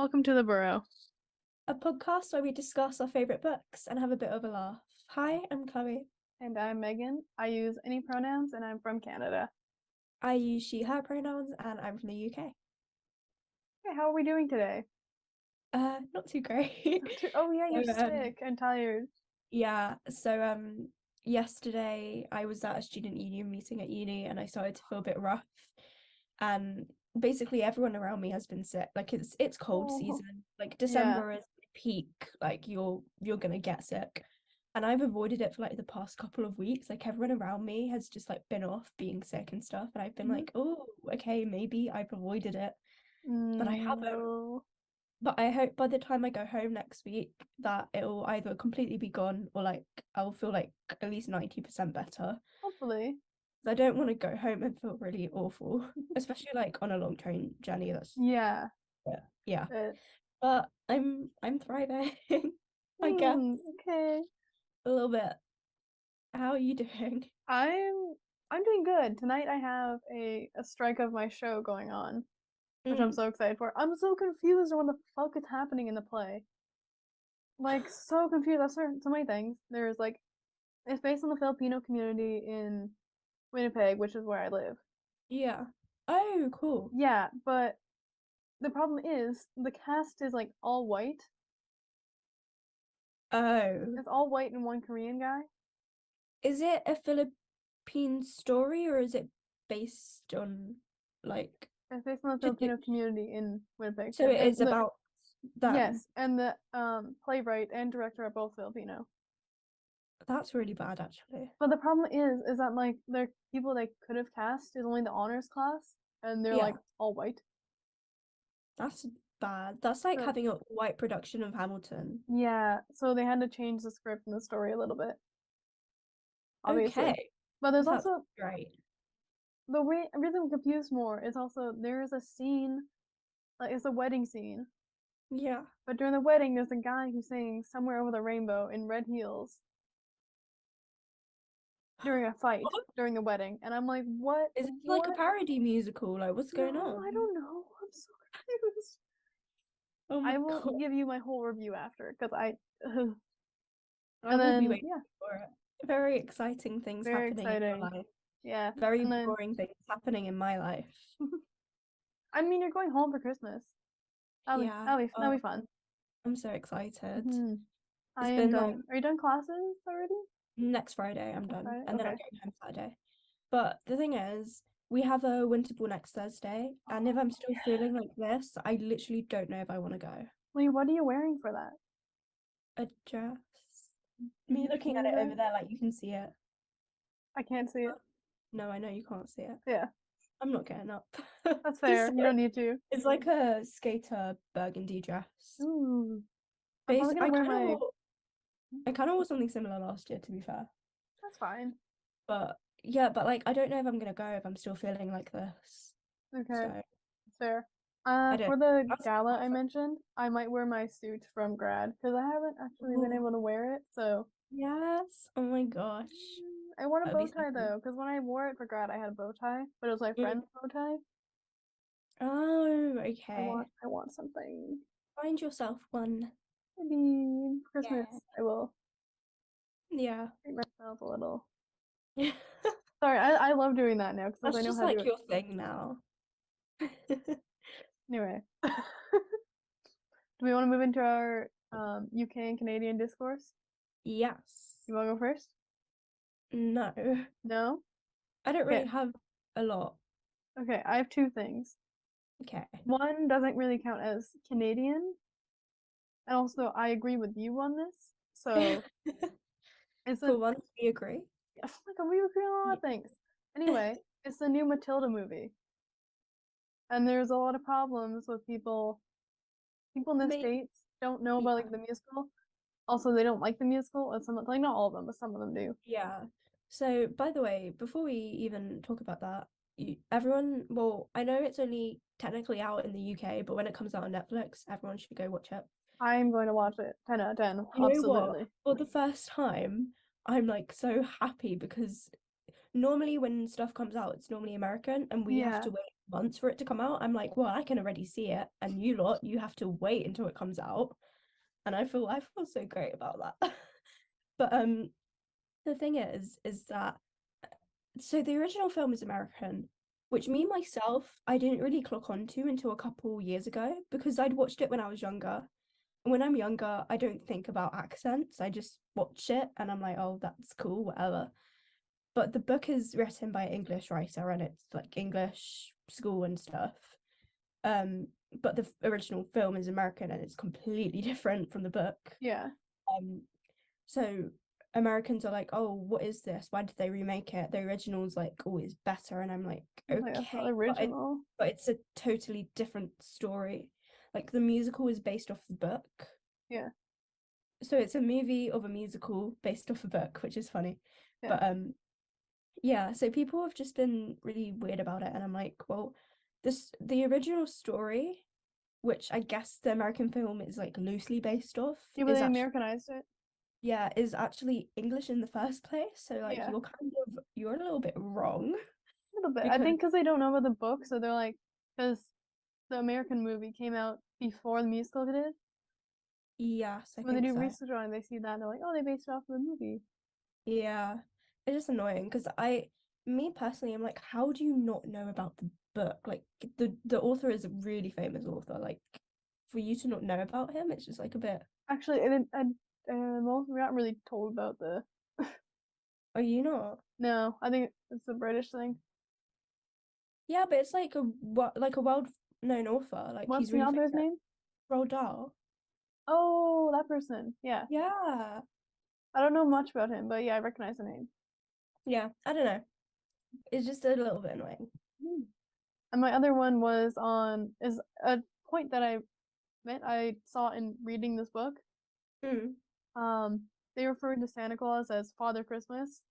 Welcome to the Burrow. A podcast where we discuss our favourite books and have a bit of a laugh. Hi, I'm Chloe. And I'm Megan. I use any pronouns and I'm from Canada. I use she, her pronouns and I'm from the UK. Hey, how are we doing today? Not too great. Oh yeah, you're So, sick and tired. Yeah, so yesterday I was at a student union meeting at uni and I started to feel a bit rough. And basically everyone around me has been sick. Like it's cold Oh, season. Like yeah. December is peak, like you're gonna get sick. And I've avoided it for like the past couple of weeks. Like everyone around me has just like been off being sick and stuff. And I've been Mhm. like, oh, okay, maybe I've avoided it. But I haven't. No. But I hope by the time I go home next week that it'll either completely be gone or like I'll feel like at least 90% better. Hopefully. I don't want to go home and feel really awful, especially like on a long train journey. Yeah. Yeah. Uh, But I'm thriving, I guess, okay. a little bit. How are you doing? I'm doing good. Tonight I have a strike of my show going on, which I'm so excited for. I'm so confused on what the fuck is happening in the play. Like so confused. That's so many things. There's like it's based on the Filipino community in Winnipeg, which is where I live. Yeah. Oh, cool. Yeah, but the problem is the cast is like all white. Oh. It's all white and one Korean guy. Is it a Philippine story or is it based on like It's based on the to do, Filipino community in Winnipeg. so it is about them? Yes, and the playwright and director are both Filipino. That's really bad actually. But the problem is that like the people they could have cast is only the honors class, and they're Yeah. like all white. That's bad. That's like So having a white production of Hamilton. yeah, so they had to change the script and the story a little bit, obviously. Okay. But there's That's also great. the reason I'm confused more is also there is a scene, like it's a wedding scene, Yeah. but during the wedding there's a guy who's singing "Somewhere Over the Rainbow" in red heels during a fight during the wedding, and I'm like, what? Is it What? like a parody musical? Like, what's going No, on? I don't know. I'm so confused. Oh my I will God. give you my whole review after because I. I And will be then waiting yeah, for it. Very exciting things very happening in your exciting. life. Yeah, Very and then boring things happening in my life. I mean you're going home for Christmas. Yeah. That'll be fun. I'm so excited. I It's am been like done. Are you done classes already? next Friday I'm Next done, Friday? and then I'm Okay. going home Saturday. But the thing is, we have a winter ball next Thursday, and if I'm still feeling like this, I literally don't know if I want to go. Wait, what are you wearing for that? A dress. Me looking at it over there, like you can see it. I can't see it. No, I know you can't see it. Yeah, I'm not getting up. that's fair. Just You don't need to. it's like a skater burgundy dress. Ooh, I'm probably gonna wear my. I kind of wore something similar last year, to be fair. That's fine. But yeah, but like I don't know if I'm gonna go if I'm still feeling like this. Okay, So that's fair. I don't. For the That's gala I mentioned, I might wear my suit from grad because I haven't actually been able to wear it. So yes. Oh my gosh. I want a That'd be bow so tie cool. though, because when I wore it for grad, I had a bow tie, but it was my Mm. friend's bow tie. Oh, okay. I want something. Find yourself one. Maybe Christmas. Yeah. I will Yeah. treat myself a little. Sorry, I love doing that now because That's I know just how to do like it. your thing now. Anyway, do we want to move into our UK and Canadian discourse? Yes. You want to go first? No. No? I don't Okay. really have a lot. Okay, I have two things. Okay. One doesn't really count as Canadian, and also I agree with you on this. So it's For once, we agree. oh my god, we agree on a lot of things. Anyway, it's the new Matilda movie, and there's a lot of problems with people. People in the States don't know about like the musical. Also, they don't like the musical, and some like not all of them, but some of them do. Yeah. So, by the way, before we even talk about that, everyone, well, I know it's only technically out in the UK, but when it comes out on Netflix, everyone should go watch it. I'm going to watch it. 10 out of 10. You know what? Absolutely. For the first time, I'm like so happy because normally when stuff comes out, it's normally American and we have Yeah. to wait months for it to come out. I'm like, well, I can already see it, and you have to wait until it comes out. And I feel so great about that. But the thing is that so the original film is American, which me myself I didn't really clock onto until a couple years ago because I'd watched it when I was younger. And when I'm younger, I don't think about accents. I just watch it and I'm like, oh, that's cool, whatever. But the book is written by an English writer and it's like English school and stuff. Um, but the original film is American and it's completely different from the book. Yeah. Um, so Americans are like, oh, what is this? Why did they remake it? The original's like always better, and I'm like, Like, that's not okay, original. but it's a totally different story. Like the musical is based off the book. Yeah. So it's a movie of a musical based off a book, which is funny. Yeah. But yeah, so people have just been really weird about it, and I'm like, well, the original story, which I guess the American film is like loosely based off, Yeah, but is they actually Americanized it. is actually English in the first place. So like Yeah. you're a little bit wrong A little bit. I because think because they don't know about the book, so they're like, because the American movie came out before the musical did. yes, I When they think do so. research on it, they see that and they're like, oh, they based it off of the movie. Yeah. It's just annoying because me personally, I'm like, how do you not know about the book? Like the author is a really famous author. Like for you to not know about him, it's just like a bit. Actually, well, we're not really told about the. Are you not? No, I think it's a British thing. Yeah, but it's like a well-known author. Like What's he's the really author's famous. name? Roald Dahl. Oh, that person. Yeah. Yeah. I don't know much about him, but yeah, I recognize the name. Yeah. I don't know. It's just a little bit annoying. Hmm. And my other one is a point that I saw in reading this book. Mm. Um, they referred to Santa Claus as Father Christmas.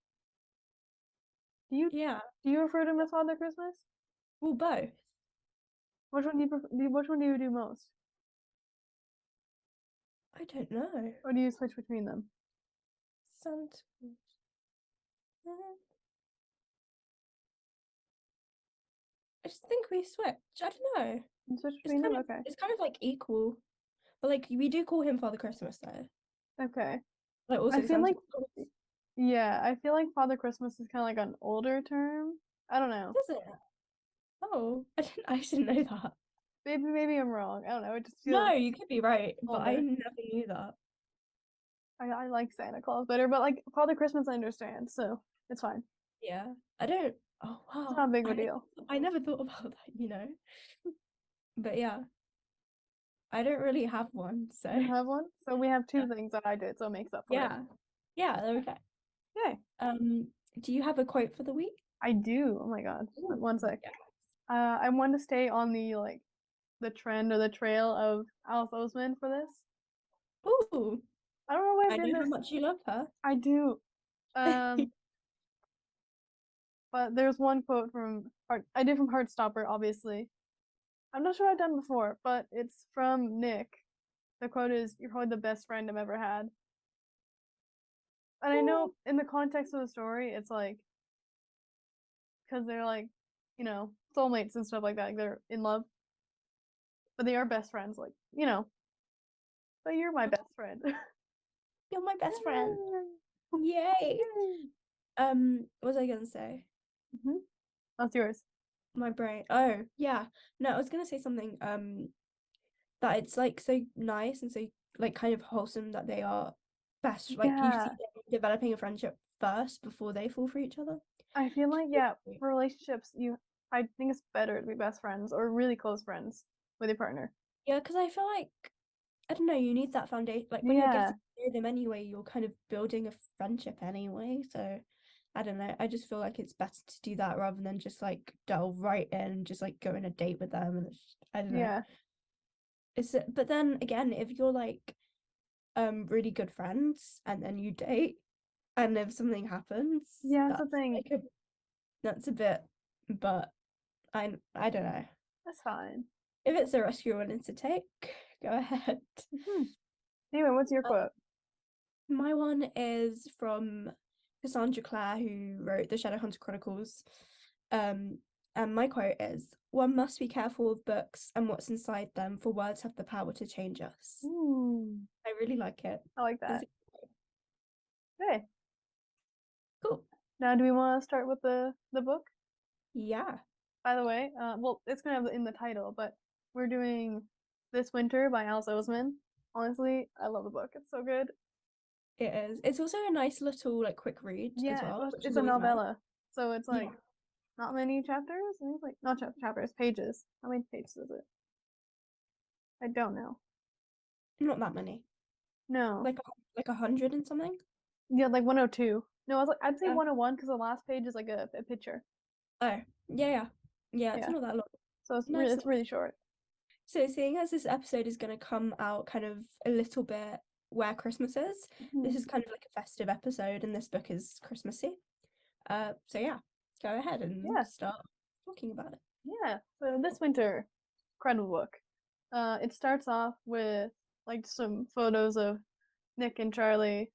Do you Yeah. do you refer to him as Father Christmas? Well, both. Which one do you do most? I don't know. Or do you switch between them? Santa Claus. I just think we switch. I don't know. You switch It's between kind them? of Okay. it's kind of like equal. But like we do call him Father Christmas though. Okay. Like I also feel Santa like Claus. yeah, I feel like Father Christmas is kind of like an older term. I don't know. Does it? Oh, I didn't know that. Maybe I'm wrong. I don't know. It just No, feels you could be right, but I older. never knew that. I like Santa Claus better, but like Father Christmas I understand, so it's fine. Yeah. I don't oh It's wow. not a big of a deal. I never thought about that. But yeah, I don't really have one, so You have one? So we have yeah. two things that I did, so it makes up for it. Yeah. Yeah, there we go. Yay. Do you have a quote for the week? I do. Oh my God. Ooh, One sec. yeah. I want to stay on the trend or the trail of Alice Oseman for this. Ooh, I don't know why I I did know how this. much you love her. I do. Um, but there's one quote from I did from Heartstopper, obviously. I'm not sure I've done before, but it's from Nick. The quote is, "You're probably the best friend I've ever had." And I Ooh. know in the context of the story, it's like because they're like, soulmates and stuff like that. Like they're in love, but they are best friends. Like, but you're my best friend. You're my best friend. Yay. What was I gonna say? Mhm. That's yours. My brain. Oh, yeah. No, I was gonna say something, that it's like so nice and so like kind of wholesome that they are best. Like you see Yeah, them developing a friendship first before they fall for each other. I feel Which like is yeah, really for relationships, I think it's better to be best friends or really close friends with your partner. yeah, because I feel like I don't know, you need that foundation. Like when you're Yeah, getting to know them anyway, you're kind of building a friendship anyway. So I don't know. I just feel like it's better to do that rather than just like delve right in and just like go on a date with them. And I don't know. yeah, But then again, if you're like really good friends and then you date and if something happens, yeah. That's the thing. that's a bit. But I don't know. That's fine. If it's a risk you're willing to take, go ahead. Hmm. Anyway, what's your quote? My one is from Cassandra Clare, who wrote the Shadowhunter Chronicles. And my quote is, one must be careful of books and what's inside them, for words have the power to change us. Ooh, I really like it. I like It's that. Okay. cool. Now, do we want to start with the book? Yeah, By the way, well, it's gonna have it in the title, but we're doing This Winter by Alice Oseman. Honestly, I love the book. It's so good. it is. It's also a nice little like quick read as Yeah, well, which it's is a always nice. novella, so it's like Yeah, not many chapters. I think it's like not chapters, pages. How many pages is it? I don't know. not that many. No. Like 100 and something. Yeah, like 102. No, I was like I'd say Yeah. 101 because the last page is like a picture. Oh, yeah. Yeah, it's Yeah, not that long. so Nice. it's really short. So, seeing as this episode is going to come out kind of a little bit where Christmas is, this Mhm. is kind of like a festive episode, and this book is Christmassy. So yeah, go ahead and Yeah, start talking about it. yeah. So This Winter, incredible book. It starts off with like some photos of Nick and Charlie,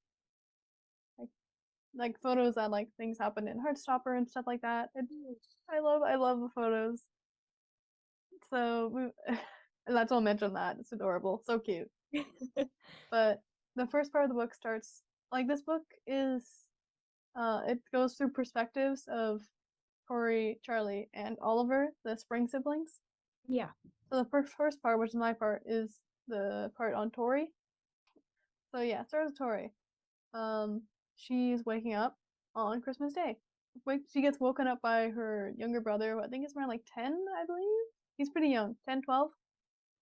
like photos that like things happened in Heartstopper and stuff like that. I love the photos. So and that's all mention that. It's adorable, so cute. But the first part of the book starts like this book is it goes through perspectives of Tori, Charlie, and Oliver, the Spring siblings. Yeah. So the first part, which is my part, is the part on Tori. So yeah, it starts with Tori. Um, she's waking up on Christmas Day. She gets woken up by her younger brother, who I think is around like 10, I believe. He's pretty young, 10, 12.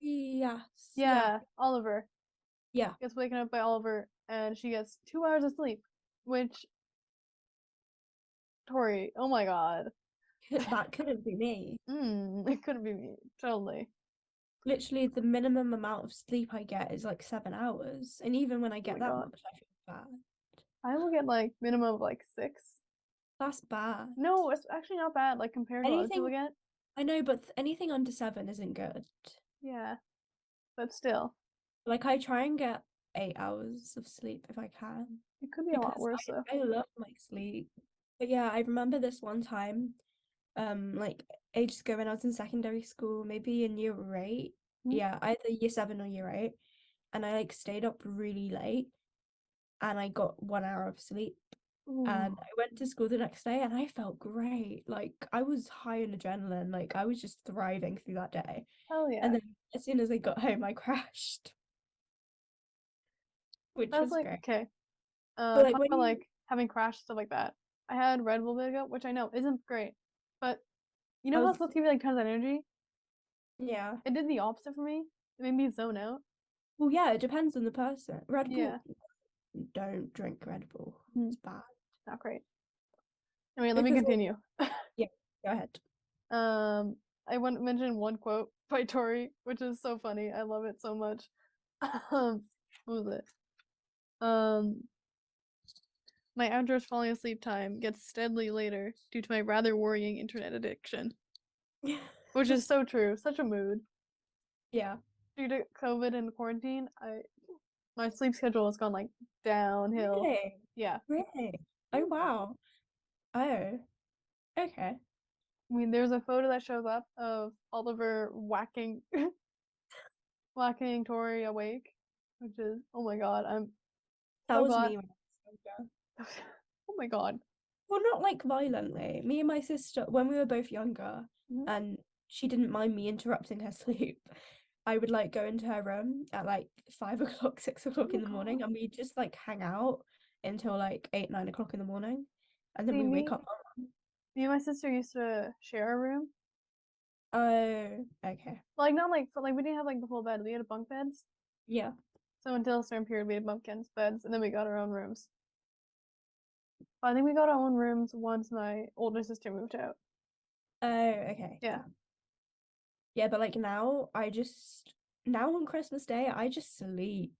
Yes. Yeah. Yeah, Oliver. Yeah. Gets waken up by Oliver, and she gets 2 hours of sleep, which, Tori, oh my god. That couldn't be me. It couldn't be me. Totally. Literally, the minimum amount of sleep I get is like 7 hours, and even when I Oh get my that god. much, I feel bad. I will get like minimum of like 6. That's bad. No, it's actually not bad, like compared to what other people Anything get. I know, but anything under 7 isn't good. Yeah, but still, Like I try and get 8 hours of sleep if I can, it could be a lot because worse though. I love my sleep. But yeah, I remember this one time, like ages ago when I was in secondary school, maybe in year 8. Hmm? Yeah, either year 7 or year 8, and I like stayed up really late, and I got 1 hour of sleep. Ooh, And I went to school the next day and I felt great. Like I was high in adrenaline. Like I was just thriving through that day. hell And yeah. then as soon as I got home, I crashed, which That's was like great. okay. But like Talk when about you, like having crashed stuff like that. I had Red Bull ago, which I know isn't great, but you I know how it's was, supposed to give you like tons of energy? yeah. It did the opposite for me. It made me zone out. Well, yeah, it depends on the person. Red Bull, Yeah, don't drink Red Bull. hmm, It's bad. not great. Anyway, let me Because like, continue. yeah, go ahead. I want to mention one quote by Tori, which is so funny. I love it so much. What was it? Um, my outdoors falling asleep time gets steadily later due to my rather worrying internet addiction, which is so true. Such a mood. Yeah. Due to COVID and quarantine, I my sleep schedule has gone like downhill. Really? Yeah. Really? Oh Mm. wow. Oh, okay. I mean, there's a photo that shows up of Oliver whacking Tori awake, which is oh my god, I'm That so was glad. me when I was younger. Oh my god. Well, not like violently. Me and my sister, when we were both younger, Mhm. and she didn't mind me interrupting her sleep, I would like go into her room at like 5 o'clock, six Oh o'clock my in the god. morning, and we'd just like hang out until like 8, 9 o'clock in the morning, and then See we wake me, up. me and my sister used to share a room. Oh, okay. Like not like but like we didn't have like the full bed. We had bunk beds. Yeah. So until a certain period we had bunk beds and then we got our own rooms. But I think we got our own rooms once my older sister moved out. Oh, okay. Yeah. Yeah. Yeah, but like now on Christmas Day, I just sleep.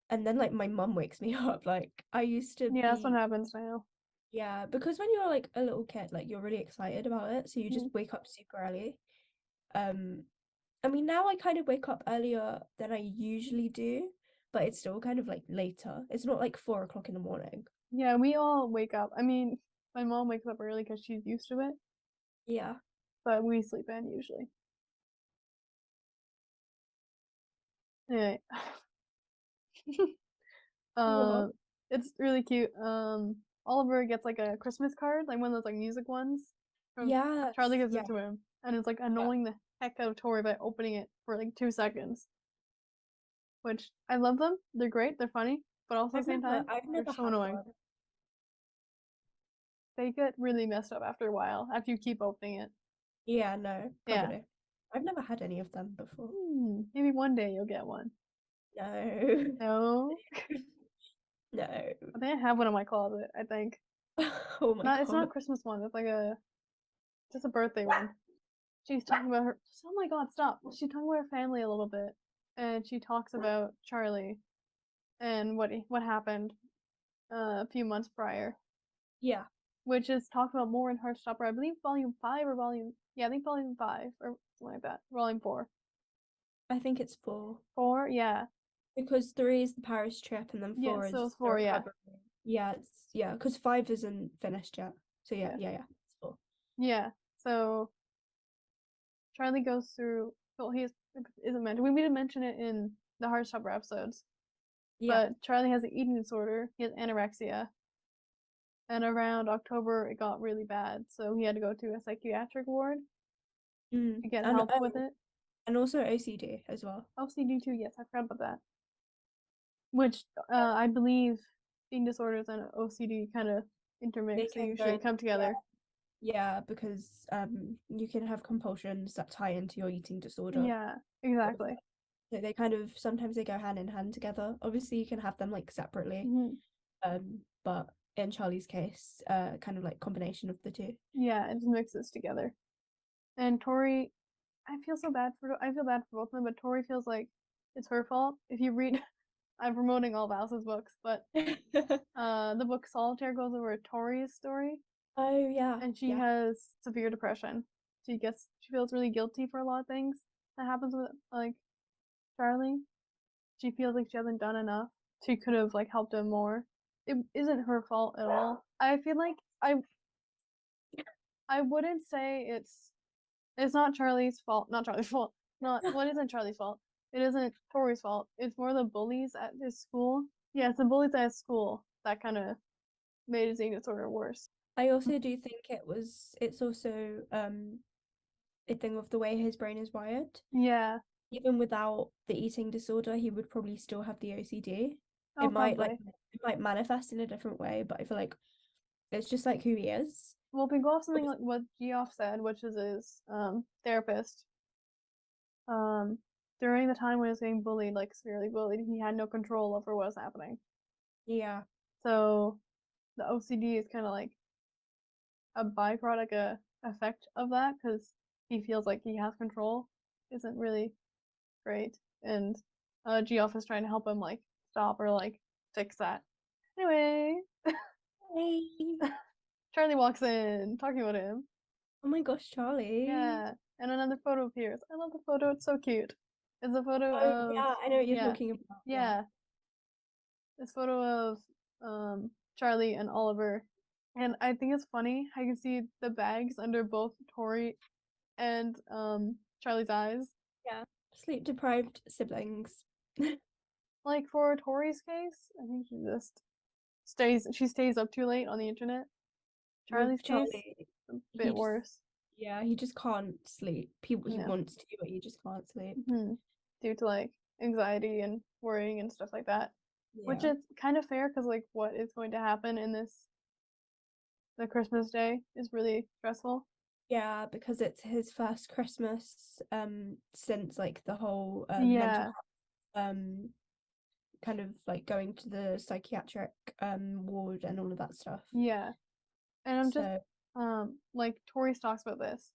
And then like my mum wakes me up. Like I used to Yeah, that's what be, happens now. yeah, because when you're like a little kid, like you're really excited about it, so you just Mhm. wake up super early. Um, I mean now I kind of wake up earlier than I usually do, but it's still kind of like later. It's not like 4 o'clock in the morning. Yeah, we all wake up. I mean, my mom wakes up early because she's used to it. Yeah. but we sleep in usually. Anyway, What? it's really cute. Oliver gets like a Christmas card, like one of those like music ones. From Charlie Yes. gives Yeah. it to him, and it's like Yeah. annoying the heck out of Tori by opening it for like 2 seconds. Which I love them. They're great. They're funny, but also at the same time, I've they're never so had annoying. one. They get really messed up after a while, after you keep opening it. Yeah, no, Yeah. probably. I've never had any of them before. Maybe one day you'll get one. No. No? No. I think I have one in my closet, I think. Oh my It's not a God. Christmas one, it's like just a birthday one. She's talking about her, oh my God, stop. She's talking about her family a little bit. And she talks about Charlie and what happened a few months prior, Yeah, which is talked about more in Heartstopper. I believe volume 5 or I think volume 5 or something like that. Volume 4. I think it's 4. 4, yeah. Because 3 is the Paris trip and then Yes, 4 so is it's the 4, yeah. recovery. Yeah, because 5 isn't finished yet. So Yeah. yeah, it's 4. Yeah. So Charlie goes through, well, he isn't mentioned. We didn't mention it in the Heartstopper episodes, Yeah. but Charlie has an eating disorder. He has anorexia. And around October, it got really bad. So he had to go to a psychiatric ward to get And help with it. and also OCD as well. OCD too, yes, I forgot about that. Which I believe eating disorders and OCD kind of intermix. They Can usually come together. Yeah, because you can have compulsions that tie into your eating disorder. Yeah, exactly. So they kind of sometimes they go hand in hand together. Obviously, you can have them like separately. But in Charlie's case, kind of like combination of the two. Yeah, it just mixes together. And Tori, I feel bad for both of them, but Tori feels like it's her fault. If you read, I'm promoting all of Alice's books, but the book Solitaire goes over Tori's story, Oh yeah, and she yeah. has severe depression. She feels really guilty for a lot of things that happens with like Charlie. She feels like she hasn't done enough. She could have like helped him more. It isn't her fault at all. I feel like I wouldn't say it's not Charlie's fault. Not Charlie's fault. Not What isn't Charlie's fault? It isn't Tori's fault. It's more the bullies at his school. Yeah, it's the bullies at his school that kind of made his eating disorder worse. I also do think it's also a thing of the way his brain is wired. Yeah. Even without the eating disorder, he would probably still have the OCD. Oh, probably. It might manifest in a different way, but I feel like it's just like who he is. Well, if we go off something like what Geoff said, which is his therapist, um, during the time when he was getting bullied, like severely bullied, he had no control over what was happening. Yeah. So the OCD is kind of like a byproduct, a effect of that, because he feels like he has control. Isn't really great, and Geoff is trying to help him like stop or like fix that. Anyway, Hey. Charlie walks in talking about him. Oh my gosh, Charlie. Yeah, and another photo appears. I love the photo. It's so cute. It's a photo Oh of yeah, I know what you're yeah, talking about. Yeah. yeah. This photo of Charlie and Oliver, and I think it's funny. I can see the bags under both Tori and Charlie's eyes. Yeah. Sleep deprived siblings. Like for Tori's case, I think she stays up too late on the internet. With Charlie's case, Charlie, a he bit just worse. yeah, he just can't sleep. He No. wants to, but he just can't sleep. Due to like anxiety and worrying and stuff like that. Which Yeah. is kind of fair because like what is going to happen in the Christmas day is really stressful. Yeah, because it's his first Christmas since like the whole mental Yeah, kind of like going to the psychiatric ward and all of that stuff. yeah. And I'm just So like Tori talks about this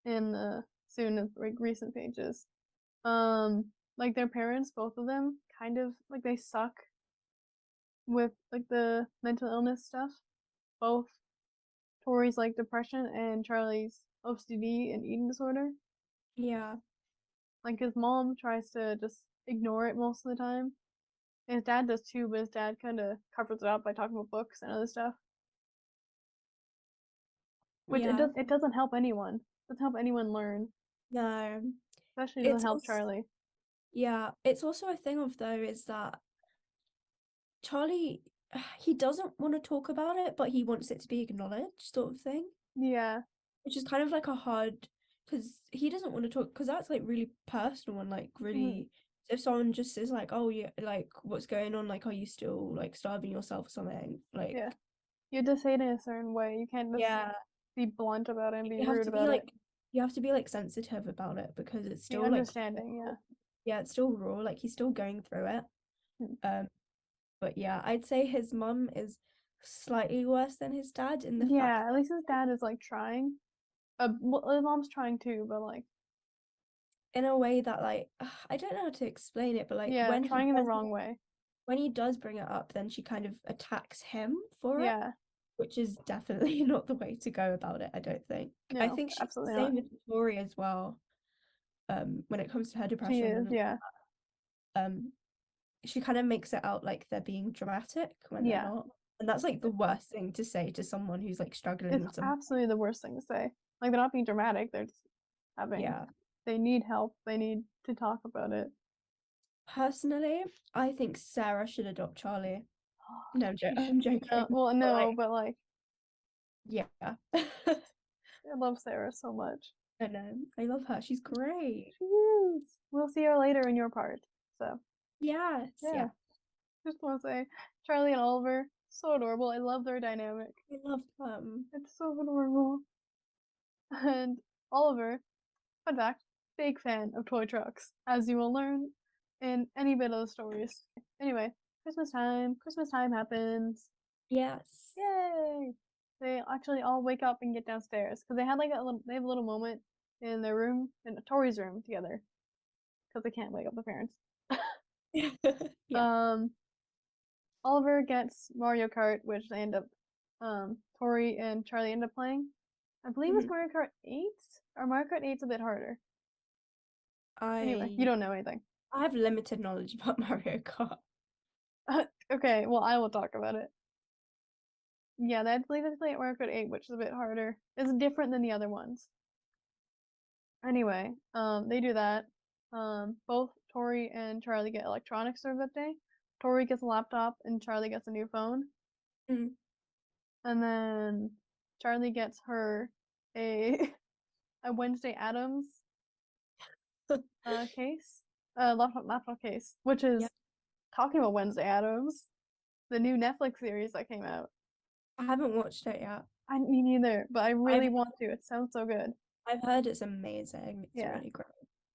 in the soon like recent pages. Like their parents, both of them, kind of like they suck with like the mental illness stuff. Both Tori's like depression and Charlie's OCD and eating disorder. yeah. Like his mom tries to just ignore it most of the time. And his dad does too, but his dad kind of covers it up by talking about books and other stuff. Which Yeah. it doesn't help anyone. doesn't help anyone learn. No. Especially doesn't It's help also, Charlie. yeah, it's also a thing of though is that Charlie, he doesn't want to talk about it, but he wants it to be acknowledged, sort of thing, Yeah. which is kind of like a hard, because he doesn't want to talk, because that's like really personal and like Mhm. really, if someone just says like, oh yeah, like what's going on, like are you still like starving yourself or something, like Yeah. You have to say it in a certain way. You can't just yeah, be blunt about it and be you have rude to be about it. like, you have to be like sensitive about it because it's Be still like understanding, yeah. yeah, it's still raw, like he's still going through it. Hmm. But yeah, I'd say his mum is slightly worse than his dad in the fact Yeah, at least his dad is like trying. Well, his mom's trying too, but like, in a way that like I don't know how to explain it, but like yeah, trying in the wrong way. when he does bring it up, then she kind of attacks him for it, Yeah, which is definitely not the way to go about it, I don't think. I no, think she's the absolutely not. same with Tori as well, when it comes to her She depression is, and yeah, um she kind of makes it out like they're being dramatic when they're yeah. not. And that's like the worst thing to say to someone who's like struggling It's with some absolutely the worst thing to say. Like, they're not being dramatic, they're just having, yeah. they need help, they need to talk about it. Personally, I think Sarah should adopt Charlie. No, I'm No, joking. well, But no, like, but like, yeah. I love Sarah so much. I know. I love her. She's great. She is. We'll see her later in your part. So, Yes. yeah, Yeah. just want to say, Charlie and Oliver, so adorable. I love their dynamic. I love them. It's so adorable. And Oliver, fun fact, big fan of toy trucks, as you will learn in any bit of the stories. Anyway, Christmas time happens. Yes. Yay! They actually all wake up and get downstairs because they had like they have a little moment in their room, in Tori's room together, because they can't wake up the parents. Yeah. Um, Oliver gets Mario Kart, which they end up, Tori and Charlie end up playing. I believe it's Mhm. Mario Kart 8, or Mario Kart 8's a bit harder. Anyway, you I don't know anything. I have limited knowledge about Mario Kart. Okay, well, I will talk about it. Yeah, I believe they play Mario Kart 8, which is a bit harder. It's different than the other ones. Anyway, they do that. Both Tori and Charlie get electronics for that day. Tori gets a laptop and Charlie gets a new phone. Mm. And then Charlie gets her a a Wednesday Addams case, laptop case, which Yeah. is talking about Wednesday Addams, the new Netflix series that came out. I haven't watched it yet. Me neither, but I I've really want to. It sounds so good. I've heard it's amazing. It's Yeah, really great.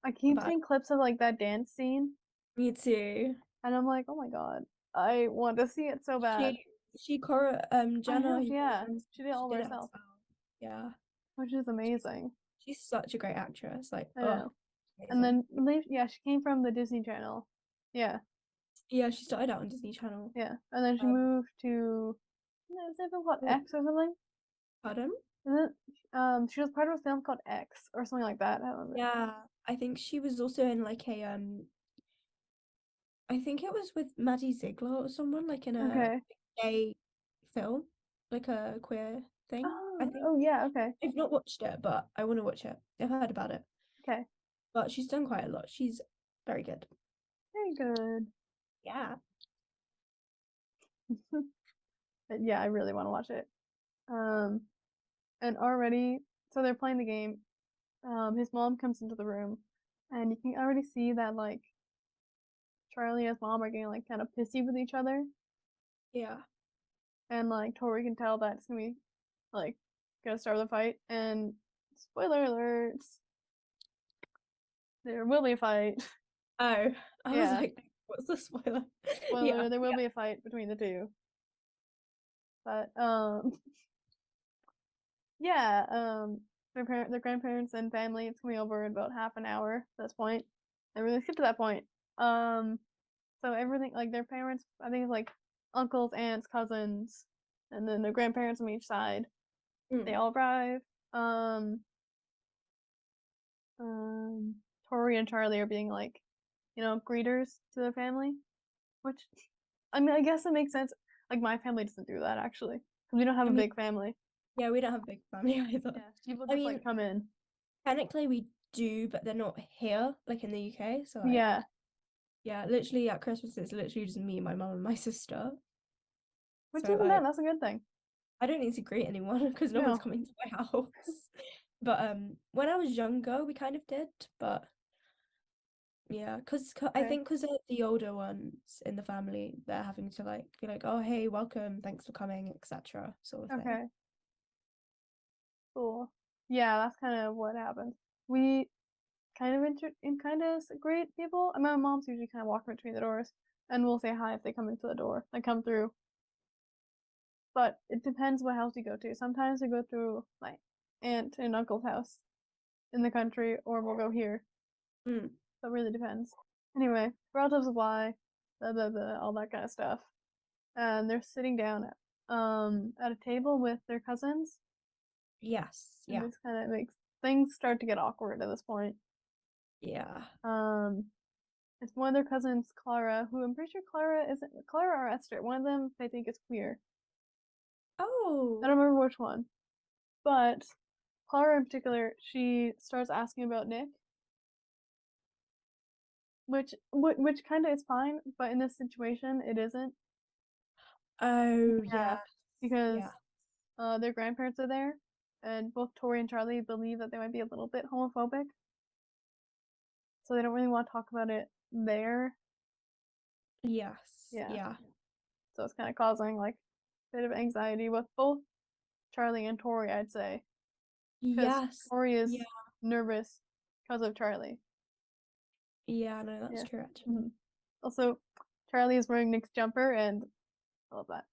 I keep But seeing clips of like that dance scene, me too. and I'm like, oh my god, I want to see it so bad. She Cora I Jenna know, who yeah, runs she did it she all by did it herself, herself. Yeah. which is She's amazing. she's such a great actress. Like, I oh, know. And amazing. then, yeah, she came from the Disney Channel. Yeah, Yeah, she started out on Disney Channel. yeah, and then she Um, moved to, is it called oh, X or something? pardon? Is it? She was part of a film called X or something like that. I don't remember. Yeah, I think she was also in like a I think it was with Maddie Ziegler or someone like in a Okay. gay film, like a queer thing. I Oh, think oh yeah. Okay. I've not watched it, but I want to watch it. I've heard about it, Okay. but she's done quite a lot. She's very good. Very good. Yeah. But yeah, I really want to watch it. Um, and already, so they're playing the game. His mom comes into the room, and you can already see that like Charlie and his mom are getting like kind of pissy with each other, Yeah. and like Tori can tell that it's gonna be like gonna start the fight. And spoiler alerts, there will be a fight. Oh, I was Yeah, like, what's the spoiler? Yeah. spoiler, there will be a fight between the two. But yeah, their grandparents and family, it's coming over in about half an hour at this point. I really skip to that point. Um, so everything like their parents, I think it's like uncles, aunts, cousins, and then their grandparents on each side. They Mm. all arrive. Um, um, Tori and Charlie are being like, greeters to their family, which I mean, I guess it makes sense. Like my family doesn't do that actually, because we don't have I a mean, big family. yeah, we don't have a big family either. Yeah, people I just mean, like come in. Technically we do, but they're not here, like in the UK. So like, Yeah. yeah, literally at Christmas it's literally just me, my mum, and my sister. Which So isn't bad. like, That's a good thing. I don't need to greet anyone because no one's No. coming to my house. But when I was younger, we kind of did, but yeah, because I Okay. think because they're the older ones in the family, they're having to like be like, oh hey, welcome, thanks for coming, etc. sort of thing. Okay. Cool. Yeah, that's kind of what happened. We kind of kind of greet people. And my mom's usually kind of walking between the doors, and we'll say hi if they come into the door. They come through. But it depends what house you go to. Sometimes we go through my aunt and uncle's house in the country, or we'll go here. Mm. So it really depends. Anyway, relatives apply, blah blah blah, all that kind of stuff. And they're sitting down at a table with their cousins, Yes, and yeah, this kind of makes things start to get awkward at this point. yeah. Um, it's one of their cousins, Clara, who I'm pretty sure Clara isn't Clara or Esther. One of them I think is queer. I Oh, don't remember which one, but Clara in particular, she starts asking about Nick, which kind of is fine, but in this situation it isn't. oh, Yeah, yeah, because yeah, their grandparents are there, and both Tori and Charlie believe that they might be a little bit homophobic, so they don't really want to talk about it there. yes, Yeah, yeah, so it's kind of causing like a bit of anxiety with both Charlie and Tori, I'd say, because yes, Tori is yeah, nervous because of Charlie. yeah. No, that's Yeah. true actually. Hmm. Also, Charlie is wearing Nick's jumper, and I love that.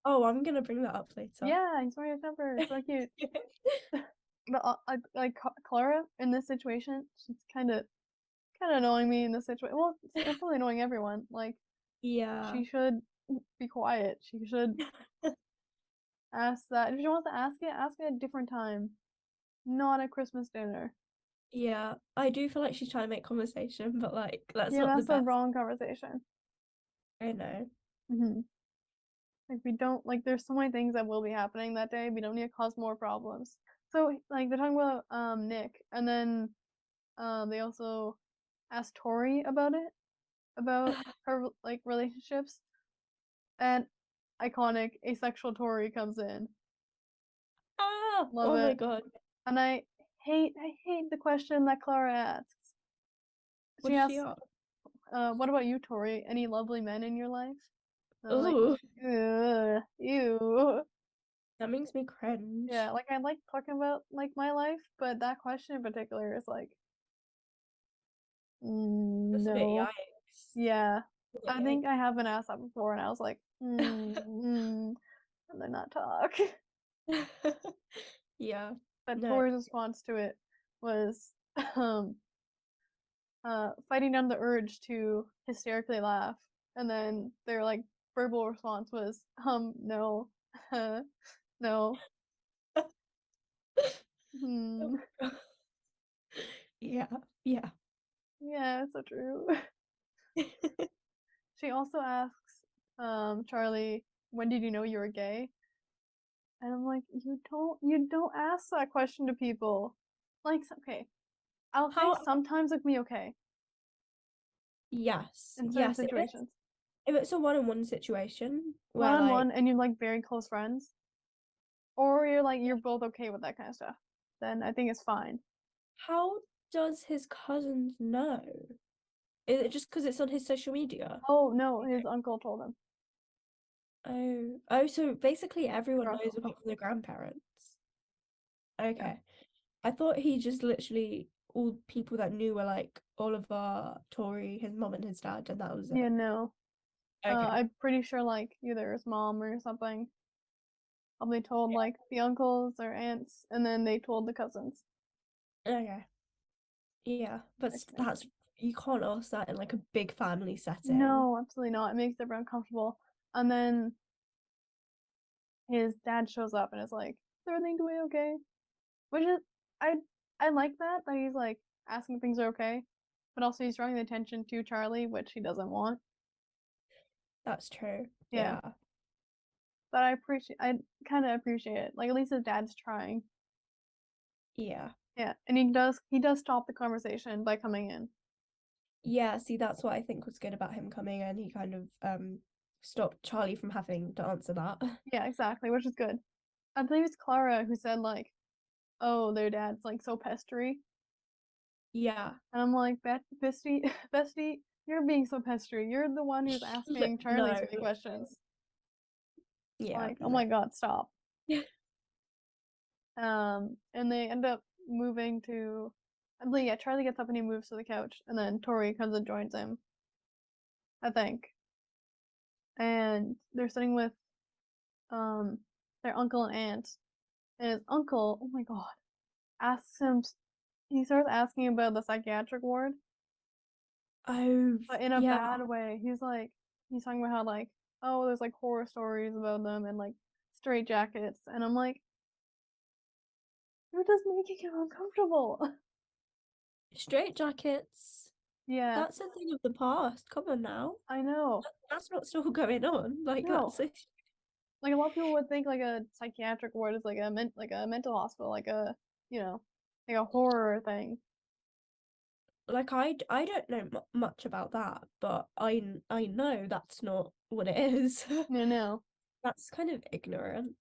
Oh, I'm gonna bring that up later. Yeah, he's wearing a jumper. It's so cute. But like Clara in this situation, she's kind of annoying me in this situation. Well, it's probably annoying everyone. Like Yeah. she should be quiet. She should ask that. If she wants to ask it at a different time, not at Christmas dinner. Yeah, I do feel like she's trying to make conversation, but like that's Yeah, not the that's the best. wrong conversation. I know. Hmm. Like we don't like. There's so many things that will be happening that day. We don't need to cause more problems. So like they're talking about Nick, and then they also asked Tori about it, about her like relationships, and iconic asexual Tori comes in. Ah, Love oh my it. God. And I hate the question that Clara asks. What She did she asks, ask? what about you, Tori? Any lovely men in your life? And I'm like, Ooh, ugh, ew. that makes me cringe. Yeah, like I like talking about like my life, but that question in particular is like, That's a bit no. yikes. Yeah. A bit I think I have been asked that before, and I was like, and then not talk. yikes. Yeah. But No. Tori's response to it was um fighting down the urge to hysterically laugh. And then their like verbal response was, no. No. Hmm. Yeah. Yeah. Yeah, it's so true. She also asks Charlie, when did you know you were gay? And I'm like, you don't ask that question to people. Like, okay, I'll say How? sometimes it can be okay Yes. in certain Yes. situations. If it's a one-on-one situation One where on like one and you're like very close friends, or you're both okay with that kind of stuff, then I think it's fine. how does his cousins know? Is it just because it's on his social media? Oh no, his uncle told him. Oh, oh, so basically everyone Her knows uncle. apart from the grandparents. Yeah. Okay. I thought he just literally all people that knew were like Oliver, Tori, his mom and his dad, and that was Yeah, it. no. Okay. I'm pretty sure like either his mom or something probably told like the uncles or aunts, and then they told the cousins. Okay. Yeah, but Makes sense. that's you can't ask that in like a big family setting. No, absolutely not. It makes everyone uncomfortable. And then his dad shows up and is like, "Is everything going okay?" Which is I I like that he's like asking if things are okay, but also he's drawing the attention to Charlie, which he doesn't want. That's true. Yeah, Yeah. but I kind of appreciate it. Like at least his dad's trying. Yeah. Yeah, and he does stop the conversation by coming in. Yeah, see, that's what I think was good about him coming in. He kind of stopped Charlie from having to answer that. Yeah, exactly, which is good. I believe it's Clara who said like, "Oh, their dad's like so pestery," Yeah. and I'm like, "Bestie, bestie, you're being so pestery. You're the one who's asking Charlie No. too many questions." Yeah, Like, oh no. my God, stop. And they end up moving to, I believe, yeah, Charlie gets up and he moves to the couch, and then Tori comes and joins him, I think. And they're sitting with um their uncle and aunt, and his uncle, oh my God, asks him, he starts asking about the psychiatric ward, Oh, but in a yeah. bad way. He's talking about how like, oh, there's like horror stories about them and like straight jackets, and I'm like, you're just making him uncomfortable. Straight jackets. Yeah, That's a thing of the past. Come on now. I know. That's not still going on. Like No, that's a, like a lot of people would think like a psychiatric ward is like like a mental hospital, like a, you know, like a horror thing. like I don't know much about that, but I know that's not what it is. You know. That's kind of ignorant.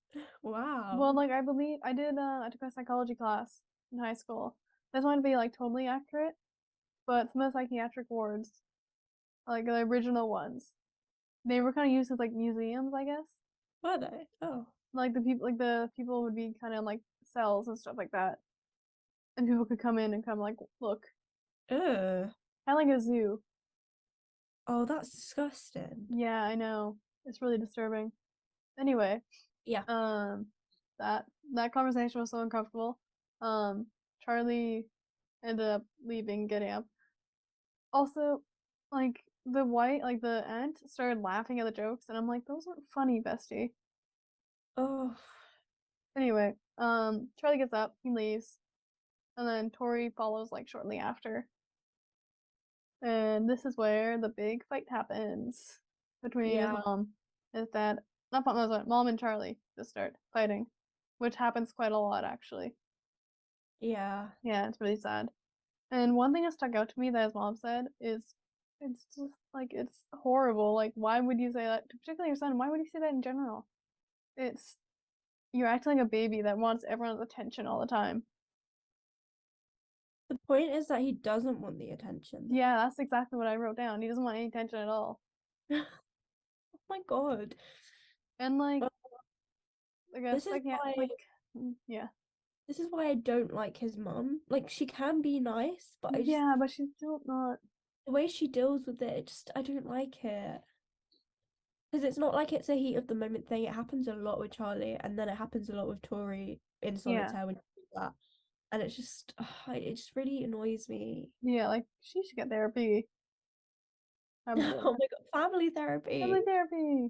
Well, Wow. like I believe I took a psychology class in high school. This might be like totally accurate, but some of the psychiatric wards, like the original ones, they were kind of used as like museums, I guess. Were they? Oh. Like the people would be kind of like cells and stuff like that, and people could come in and come like look, Ugh. kind of like a zoo. Oh, that's disgusting. Yeah, I know. It's really disturbing. Anyway, Yeah. um, that that conversation was so uncomfortable. Um, Charlie ended up leaving, getting up. Also, like like the aunt started laughing at the jokes, and I'm like, those aren't funny, bestie. Oh, Anyway, Charlie gets up, he leaves, and then Tori follows like shortly after. And this is where the big fight happens between his yeah. his dad, not mom, sorry, mom and Charlie just start fighting, which happens quite a lot actually. Yeah. Yeah, it's really sad. And one thing that stuck out to me that his mom said is, it's just like it's horrible. Like, why would you say that? Particularly your son. Why would you say that in general? It's You're acting like a baby that wants everyone's attention all the time. The point is that he doesn't want the attention. Yeah, that's exactly what I wrote down. He doesn't want any attention at all. Oh my God. And Oh, like a this is psychiat why yeah. this is why I don't like his mum. Like she can be nice, but I just Yeah, but she's still not. the way she deals with it, just I don't like it. Because it's not like it's a heat of the moment thing. It happens a lot with Charlie, and then it happens a lot with Tori in Yeah. solitaire when you do that. And it's just, it just really annoys me. Yeah, like she should get therapy. Probably. Oh my God, family therapy. Family therapy.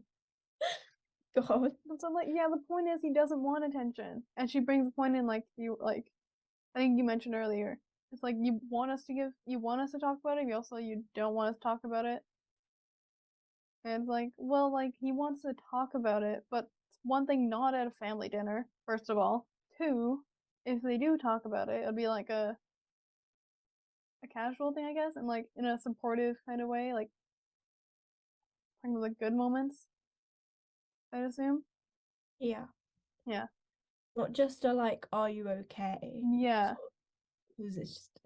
God. So like, yeah, the point is he doesn't want attention. And she brings the point in like you like I think you mentioned earlier. It's like you want us to talk about it, you don't want us to talk about it. And it's like, well, like he wants to talk about it, but it's one thing not at a family dinner, first of all. Two, if they do talk about it, it'll be like a casual thing, I guess, and like in a supportive kind of way, like talking about the good moments, I'd assume. Yeah. Yeah. Not just a like, are you okay? Yeah. Sort of, because it's just,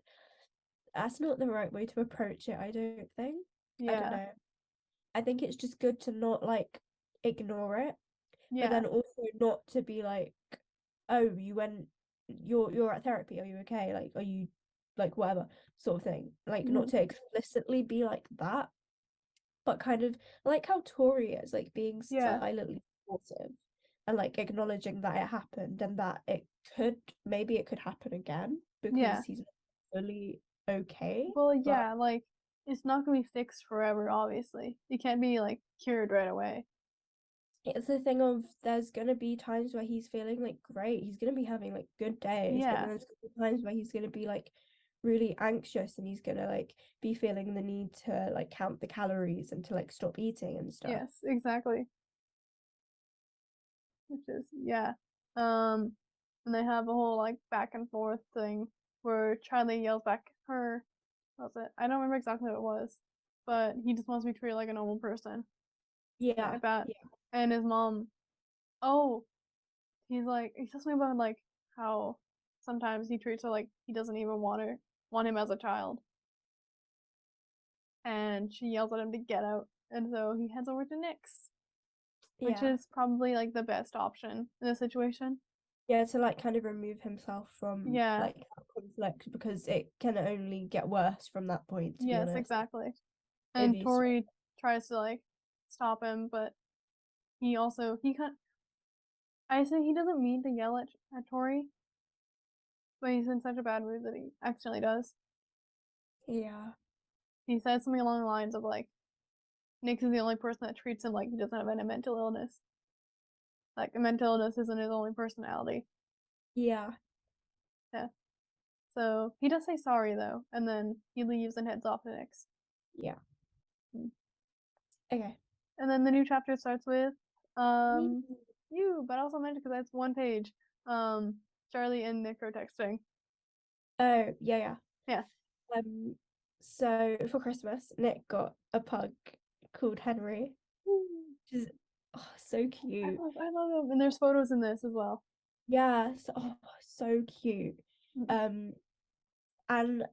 that's not the right way to approach it, I don't think. I don't Yeah. know. I think it's just good to not like ignore it, but Yeah. then also not to be like, oh, you went, you're at therapy, are you okay? Like, are you like whatever sort of thing? Like, not Mhm. to explicitly be like that, but kind of like how Tori is, like being Yeah. silently supportive and like acknowledging that it happened and that maybe it could happen again Yeah. because he's not fully okay. Well, But yeah, like it's not gonna be fixed forever, obviously. It can't be like cured right away. it's the thing of there's gonna be times where he's feeling like great. He's gonna be having like good days, but Yeah. then there's gonna be times where he's gonna be like really anxious and he's gonna like be feeling the need to like count the calories and to like stop eating and stuff. Yes, exactly. Which is yeah. Um and they have a whole like back and forth thing. where Charlie yells back her. What was it? I don't remember exactly what it was, but he just wants to be treated like a normal person, Yeah, like that. yeah, And his mom, oh, he says something about like how sometimes he treats her like he doesn't even want him as a child, and she yells at him to get out, and so he heads over to Nick's, which yeah. is probably like the best option in this situation. Yeah, to like kind of remove himself from Yeah, like that conflict because it can only get worse from that point, to be yes, honest. exactly. If And he's Tori tries to like stop him, but he kind I say he doesn't mean to yell at Tori, but he's in such a bad mood that he accidentally does. yeah, He says something along the lines of like Nick is the only person that treats him like he doesn't have any mental illness. Like a mental illness isn't his only personality. yeah, Yeah. So he does say sorry though, and then he leaves and heads off to Nick's. yeah. Mm. Okay. And then the new chapter starts with Me. um you, but also mentioned because that's one page. Um Charlie and Nick are texting. Oh, yeah, yeah. Yeah. Um, so for Christmas, Nick got a pug called Henry, which is so cute. I love him. And there's photos in this as well. Yeah, so cute. Mm. Um, and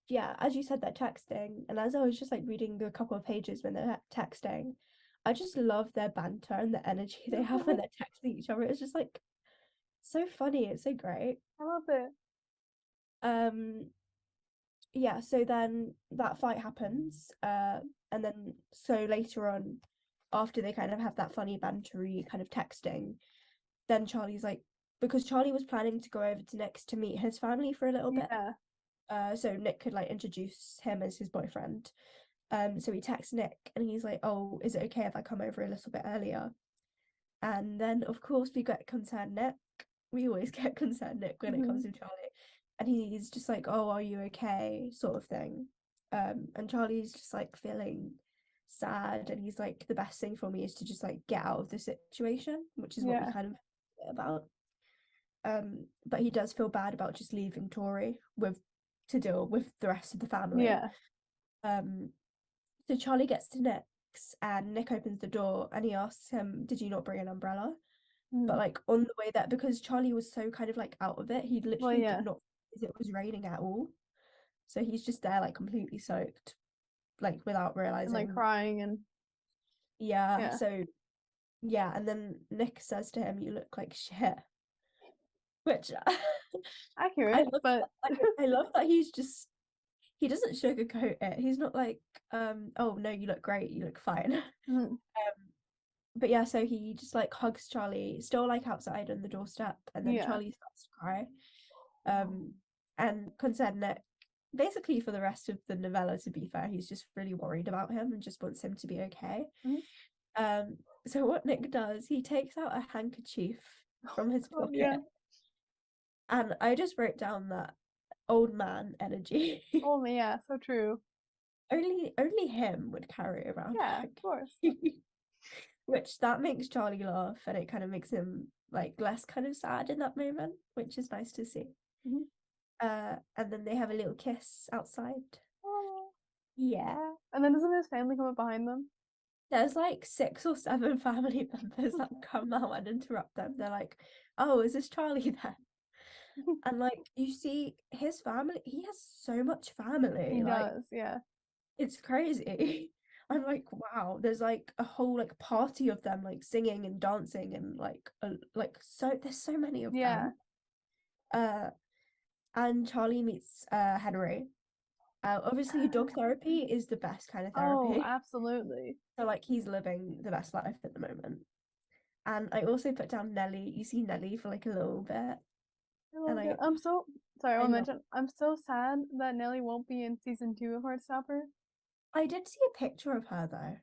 yeah, as you said, they're texting, and as I was just like reading a couple of pages when they're texting, I just love their banter and the energy they have when they're texting each other. It's just like so funny. It's so great. I love it. Um, yeah, so then that fight happens, and then so later on, after they kind of have that funny bantery kind of texting, then Charlie's like, because Charlie was planning to go over to Nick's to meet his family for a little bit, Yeah. so Nick could like introduce him as his boyfriend. So he texts Nick and he's like, "Oh, is it okay if I come over a little bit earlier?" And then of course we get concerned Nick. We always get concerned Nick when it Hmm. comes to Charlie. And he's just like, "Oh, are you okay?" sort of thing. And Charlie's just like feeling sad and he's like, the best thing for me is to just like get out of the situation, which is what we Yeah. kind of about. But he does feel bad about just leaving Tori with to deal with the rest of the family. Yeah. Um, so Charlie gets to Nick's and Nick opens the door and he asks him, "Did you not bring an umbrella?" But Mm. like on the way there, because Charlie was so kind of like out of it, he Well, literally did yeah. not realize it was raining at all. So he's just there like completely soaked, like without And like realizing. crying and Yeah, yeah. so yeah, and then Nick says to him, "You look like shit," which I Accurate, love. but I love that he doesn't sugarcoat it. He's not like, "Oh no, you look great, you look fine." mm, But yeah, so he just like hugs Charlie, still like outside on the doorstep, and then yeah. Charlie starts to cry. Um, and concerned Nick, basically for the rest of the novella, to be fair, he's just really worried about him and just wants him to be okay. Mhm. So what Nick does, he takes out a handkerchief from his Oh yeah. pocket, and I just wrote down that old man energy. Oh yeah, so true. Only him would carry around a Yeah, of course. handkerchief. Which that makes Charlie laugh and it kind of makes him like less kind of sad in that moment, which is nice to see. Mhm. And then they have a little kiss outside. Oh. Yeah. And then doesn't his family come up behind them? There's like 6 or 7 family members that come out and interrupt them. They're like, "Oh, is this Charlie then?" And like you see his family, he has so much family. He Like does, yeah. it's crazy. I'm like, wow, there's like a whole like party of them like singing and dancing and like so there's so many of Yeah. them. Uh and Charlie meets Henry. Obviously dog therapy is the best kind of Oh, therapy. absolutely. So like he's living the best life at the moment. And I also put down Nelly. You see Nelly for like a little bit. I And love it. I'm so sorry, I I want to love mention I'm so sad that Nellie won't be in season 2 of Heartstopper. I did see a picture of her though.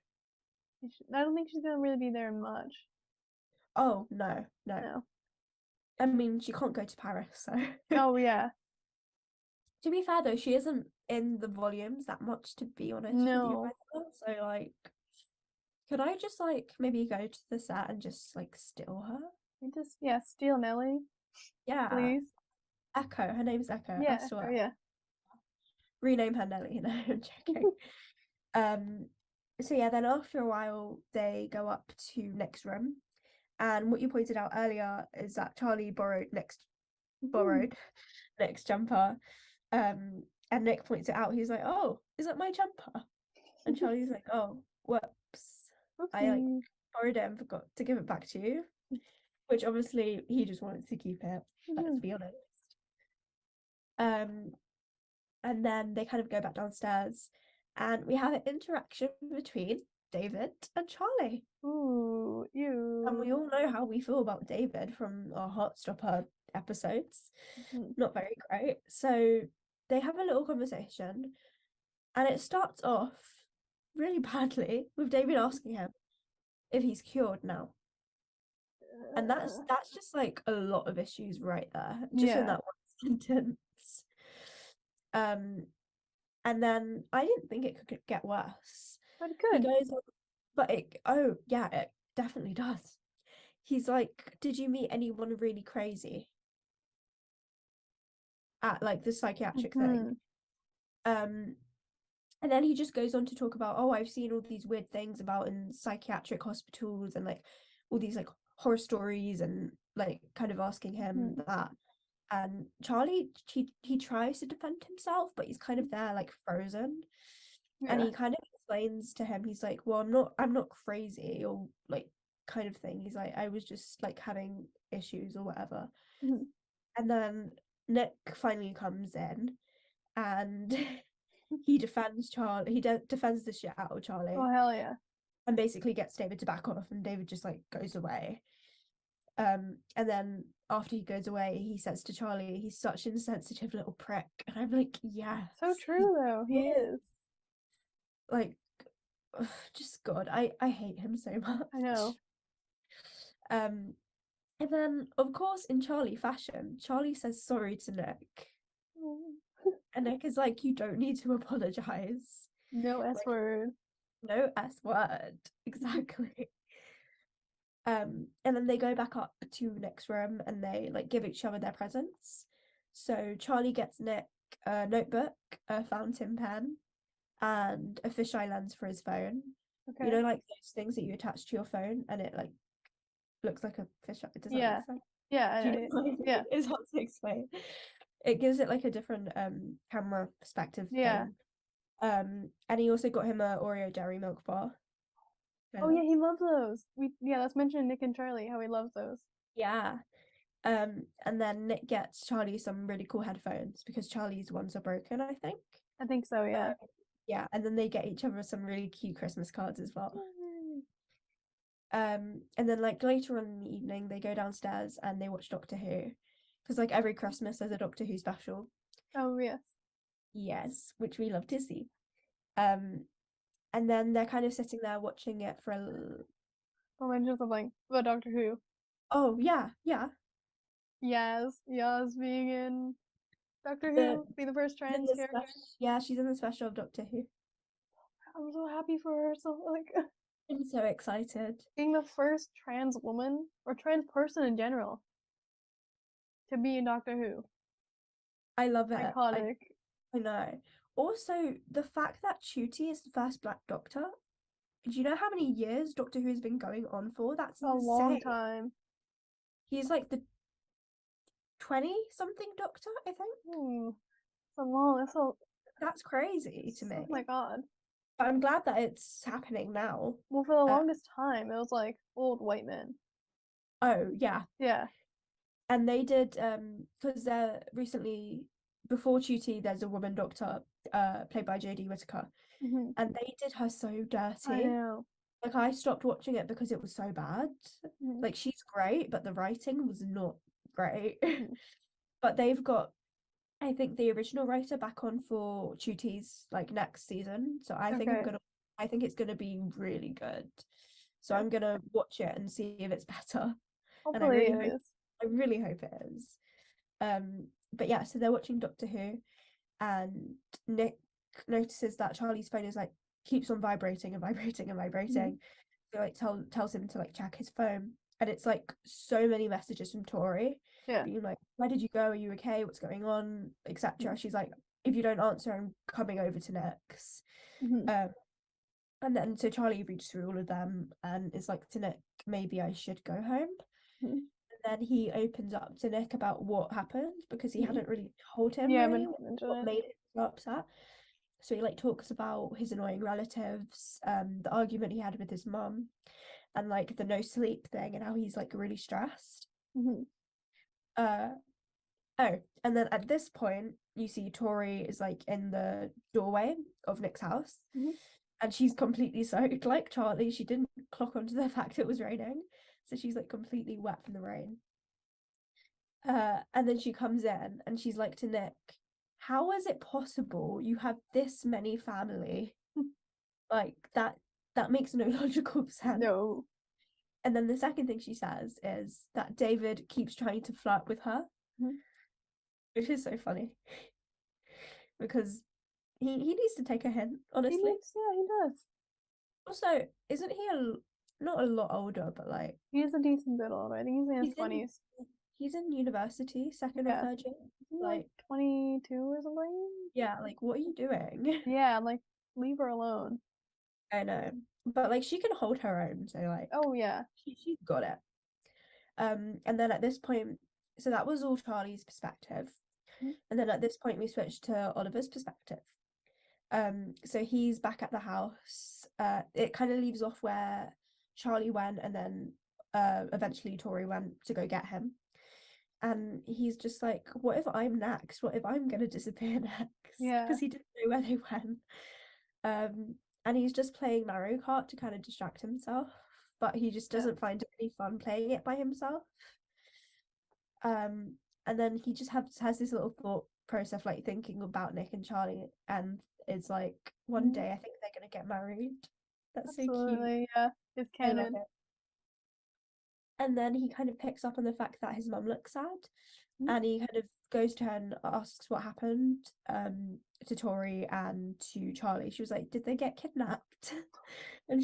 I don't think she's gonna really be there much. Oh no, no. No. I mean she can't go to Paris, so Oh yeah. to be fair though, she isn't in the volumes that much, to be honest with you No. either. So like, could I just like maybe go to the set and just like steal her? You just steal Nellie, Yeah, please. Echo. Her name's Echo. I Yeah, swear. yeah. Rename her Nelly. No, I'm joking. So yeah, then after a while they go up to Nick's room, and what you pointed out earlier is that Charlie borrowed Nick's jumper. And Nick points it out. He's like, "Oh, is that my jumper?" And Charlie's like, "Oh, whoops. I like Oopsie. borrowed it and forgot to give it back to you." Which obviously he just wanted to keep it, let's be honest. And then they kind of go back downstairs and we have an interaction between David and Charlie. Ooh, And we you. all know how we feel about David from our Heartstopper episodes. Not very great. So they have a little conversation and it starts off really badly with David asking him if he's cured now. And that's just like a lot of issues right there, just in Yeah. that one sentence. And then I didn't think it could get worse. But it He could. goes, but it definitely does. He's like, did you meet anyone really crazy at like the psychiatric thing? And then he just goes on to talk about, oh, I've seen all these weird things about in psychiatric hospitals and like all these like horror stories and like kind of asking him that. And Charlie, he tries to defend himself, but he's kind of there like frozen. And Yeah. he kind of explains to him, he's like, well, I'm not crazy or like kind of thing. He's like, I was just like having issues or whatever. And then Nick finally comes in and he defends Charlie. He defends the shit out of Charlie Oh, hell yeah. and basically gets David to back off, and David just like goes away. And then after he goes away, he says to Charlie, he's such an insensitive little prick. And I'm like, yes. So true though. He is. Like, just God, I hate him so much. I know. And then of course in Charlie fashion, Charlie says sorry to Nick. And Nick is like, you don't need to apologize. No S Like, word. no S word. Exactly. And then they go back up to Nick's room and they like give each other their presents. So Charlie gets Nick a notebook, a fountain pen, and a fisheye lens for his phone. Okay. You know, like those things that you attach to your phone and it like looks like a fisheye. Does that Yeah. make sense? Yeah. Do you know what I mean? Yeah. It's hard to explain. It gives it like a different camera perspective Yeah. thing. And he also got him a Oreo dairy milk bar. Oh yeah, he loves those. Let's mention Nick and Charlie, how he loves those. Yeah. And then Nick gets Charlie some really cool headphones because Charlie's ones are broken, I think. I think so, yeah. Yeah, and then they get each other some really cute Christmas cards as well. And then like later on in the evening, they go downstairs and they watch Doctor Who, because like every Christmas there's a Doctor Who special. Oh yes. Yes, which we love to see. And then they're kind of sitting there watching it for I'll mention something about Doctor Who. Oh yeah. Yaz being in Doctor Who, being the first trans character. Yeah, she's in the special of Doctor Who. I'm so happy for her. So like, I'm so excited. being the first trans woman or trans person in general to be in Doctor Who. I love it. Iconic. I know. Also, the fact that Chuti is the first Black Doctor. Do you know how many years Doctor Who has been going on for? That's A insane. long time. He's like the 20-something Doctor, I think. That's crazy to me. Oh my god. But I'm glad that it's happening now. Well, for the longest time, it was like old white men. Oh, yeah. Yeah. And they did, because recently, before Chuti, there's a woman doctor, played by Jodie Whittaker. And they did her so dirty. I know. Like, I stopped watching it because it was so bad. Like, she's great, but the writing was not great. But they've got, I think, the original writer back on for Chuti's like next season. So I think I think it's gonna be really good. So I'm gonna watch it and see if it's better. Hopefully And it is. I really hope it is. But yeah, so they're watching Doctor Who, and Nick notices that Charlie's phone is like keeps on vibrating and vibrating and vibrating. So like tells him to like check his phone, and it's like so many messages from Tori Yeah. being like, where did you go? Are you okay? What's going on? Etc. She's like, if you don't answer, I'm coming over to Nick's. Mm-hmm. And then so Charlie reads through all of them and is like to Nick, maybe I should go home. Mm-hmm. And then he opens up to Nick about what happened because he Mm-hmm. hadn't really told him Yeah, I really mentioned what it. made him so upset. So he like talks about his annoying relatives, the argument he had with his mum, and like the no sleep thing and how he's like really stressed. Mm-hmm. Uh oh, and then at this point you see Tori is like in the doorway of Nick's house. Mm-hmm. And she's completely soaked like Charlie. She didn't clock onto the fact it was raining. So she's like completely wet from the rain. And then she comes in and she's like to Nick, how is it possible you have this many family? Like that makes no logical sense. No. And then the second thing she says is that David keeps trying to flirt with her, Mm-hmm. which is so funny because he needs to take a hint, honestly. Yeah, he does. Also, isn't he not a lot older, but like He's a decent bit older. I think he's in his he's in 20s. he's in university, second or Yeah. third year. Isn't he like Like, 22 or something? yeah, like what are you doing? Yeah, like leave her alone. I know. But like she can hold her own, so like Oh yeah. she's got it. And then at this point, so that was all Charlie's perspective. Mm-hmm. And then at this point we switched to Oliver's perspective. So he's back at the house. It kind of leaves off where Charlie went and then eventually Tori went to go get him. And he's just like, what if I'm next? What if I'm gonna disappear next? Yeah. Because he didn't know where they went. And he's just playing Mario Kart to kind of distract himself, but he just doesn't find it any fun playing it by himself. And then he just has this little thought process, like thinking about Nick and Charlie, and it's like one day I think they're gonna get married. That's so cute. Absolutely, yeah. It's I love canon. it. And then he kind of picks up on the fact that his mum looks sad, and he kind of goes to her and asks what happened to Tori and to Charlie. She was like, did they get kidnapped? And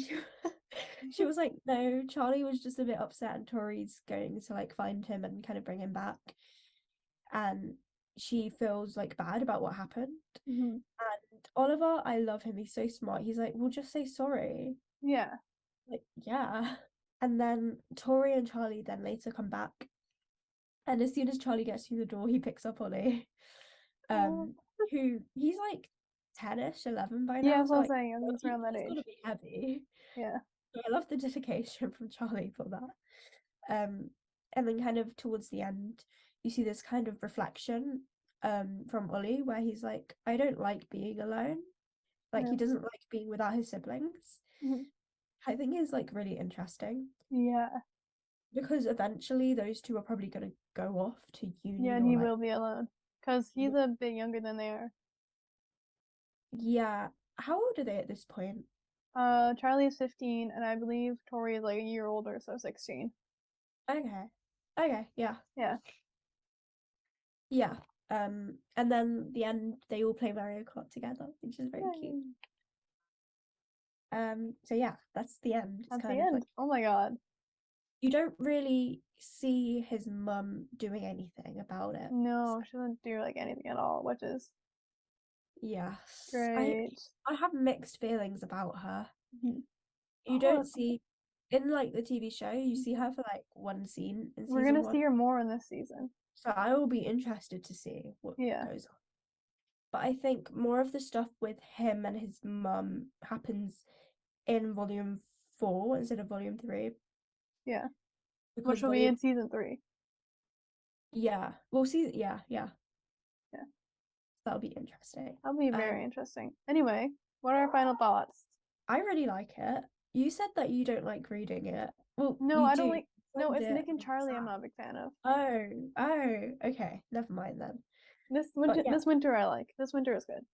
she was like, no, Charlie was just a bit upset and Tori's going to like find him and kind of bring him back. And she feels like bad about what happened. Mm-hmm. And Oliver, I love him. He's so smart. He's like, well, just say sorry. Yeah. Like, yeah. And then Tori and Charlie then later come back. And as soon as Charlie gets through the door, he picks up Ollie, who he's like 10ish, 11 by Yeah, now. that's So what I'm like, saying. I think it's around that he's age. gotta be heavy. Yeah. So I love the dedication from Charlie for that. And then kind of towards the end, you see this kind of reflection from Ollie where he's like, I don't like being alone. Like Yeah. he doesn't like being without his siblings. Mm-hmm. I think is like really interesting. Yeah. Because eventually those two are probably going to go off to uni Yeah, and or he like, will be alone. Because he's a bit younger than they are. yeah. How old are they at this point? Charlie is 15, and I believe Tori is like a year older, so 16. Okay. Okay, yeah. Yeah. Yeah. And then the end they all play Mario Kart together, which is very cute. So yeah, that's the end. It's That's kind the of end. like Oh my god. you don't really see his mum doing anything about it. No, she doesn't do like anything at all, which is Yes. great. I have mixed feelings about her. Mhm. You don't see in like the TV show, you see her for like one scene in We're season gonna see one. her more in this season. So I will be interested to see what Yeah. goes on. But I think more of the stuff with him and his mum happens in volume 4 instead of volume 3. Yeah. Because Which will be in season 3. yeah. We'll see. Yeah. Yeah. That'll be interesting. That'll be very interesting. Anyway, what are our final thoughts? I really like it. You said that you don't like reading it. Well, No, you I do. don't like. No, it's It Nick and in Charlie. I'm Sam. not a big fan of. Oh, okay. Never mind then. This winter, yeah. this winter I like. This winter is good.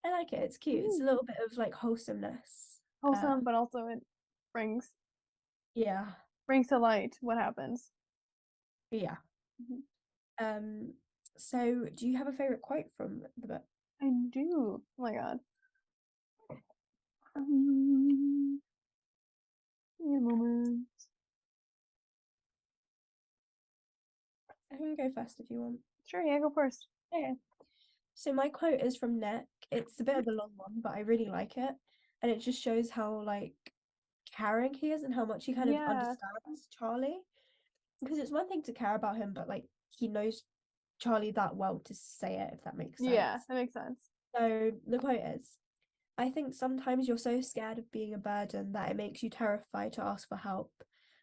I like it. It's cute. It's a little bit of like wholesomeness. Wholesome, but also it brings Yeah. to light what happens. Yeah. So do you have a favorite quote from the book? I do. Oh my god. Give me a moment. can go first if you want. Sure, yeah, go first. Okay. So my quote is from Nick. It's a bit of a long one, but I really like it. And it just shows how like caring he is and how much he kind of Yeah, understands Charlie. Because it's one thing to care about him, but like he knows Charlie that well to say it, if that makes yeah, sense. that makes sense. So the quote is, I think sometimes you're so scared of being a burden that it makes you terrified to ask for help.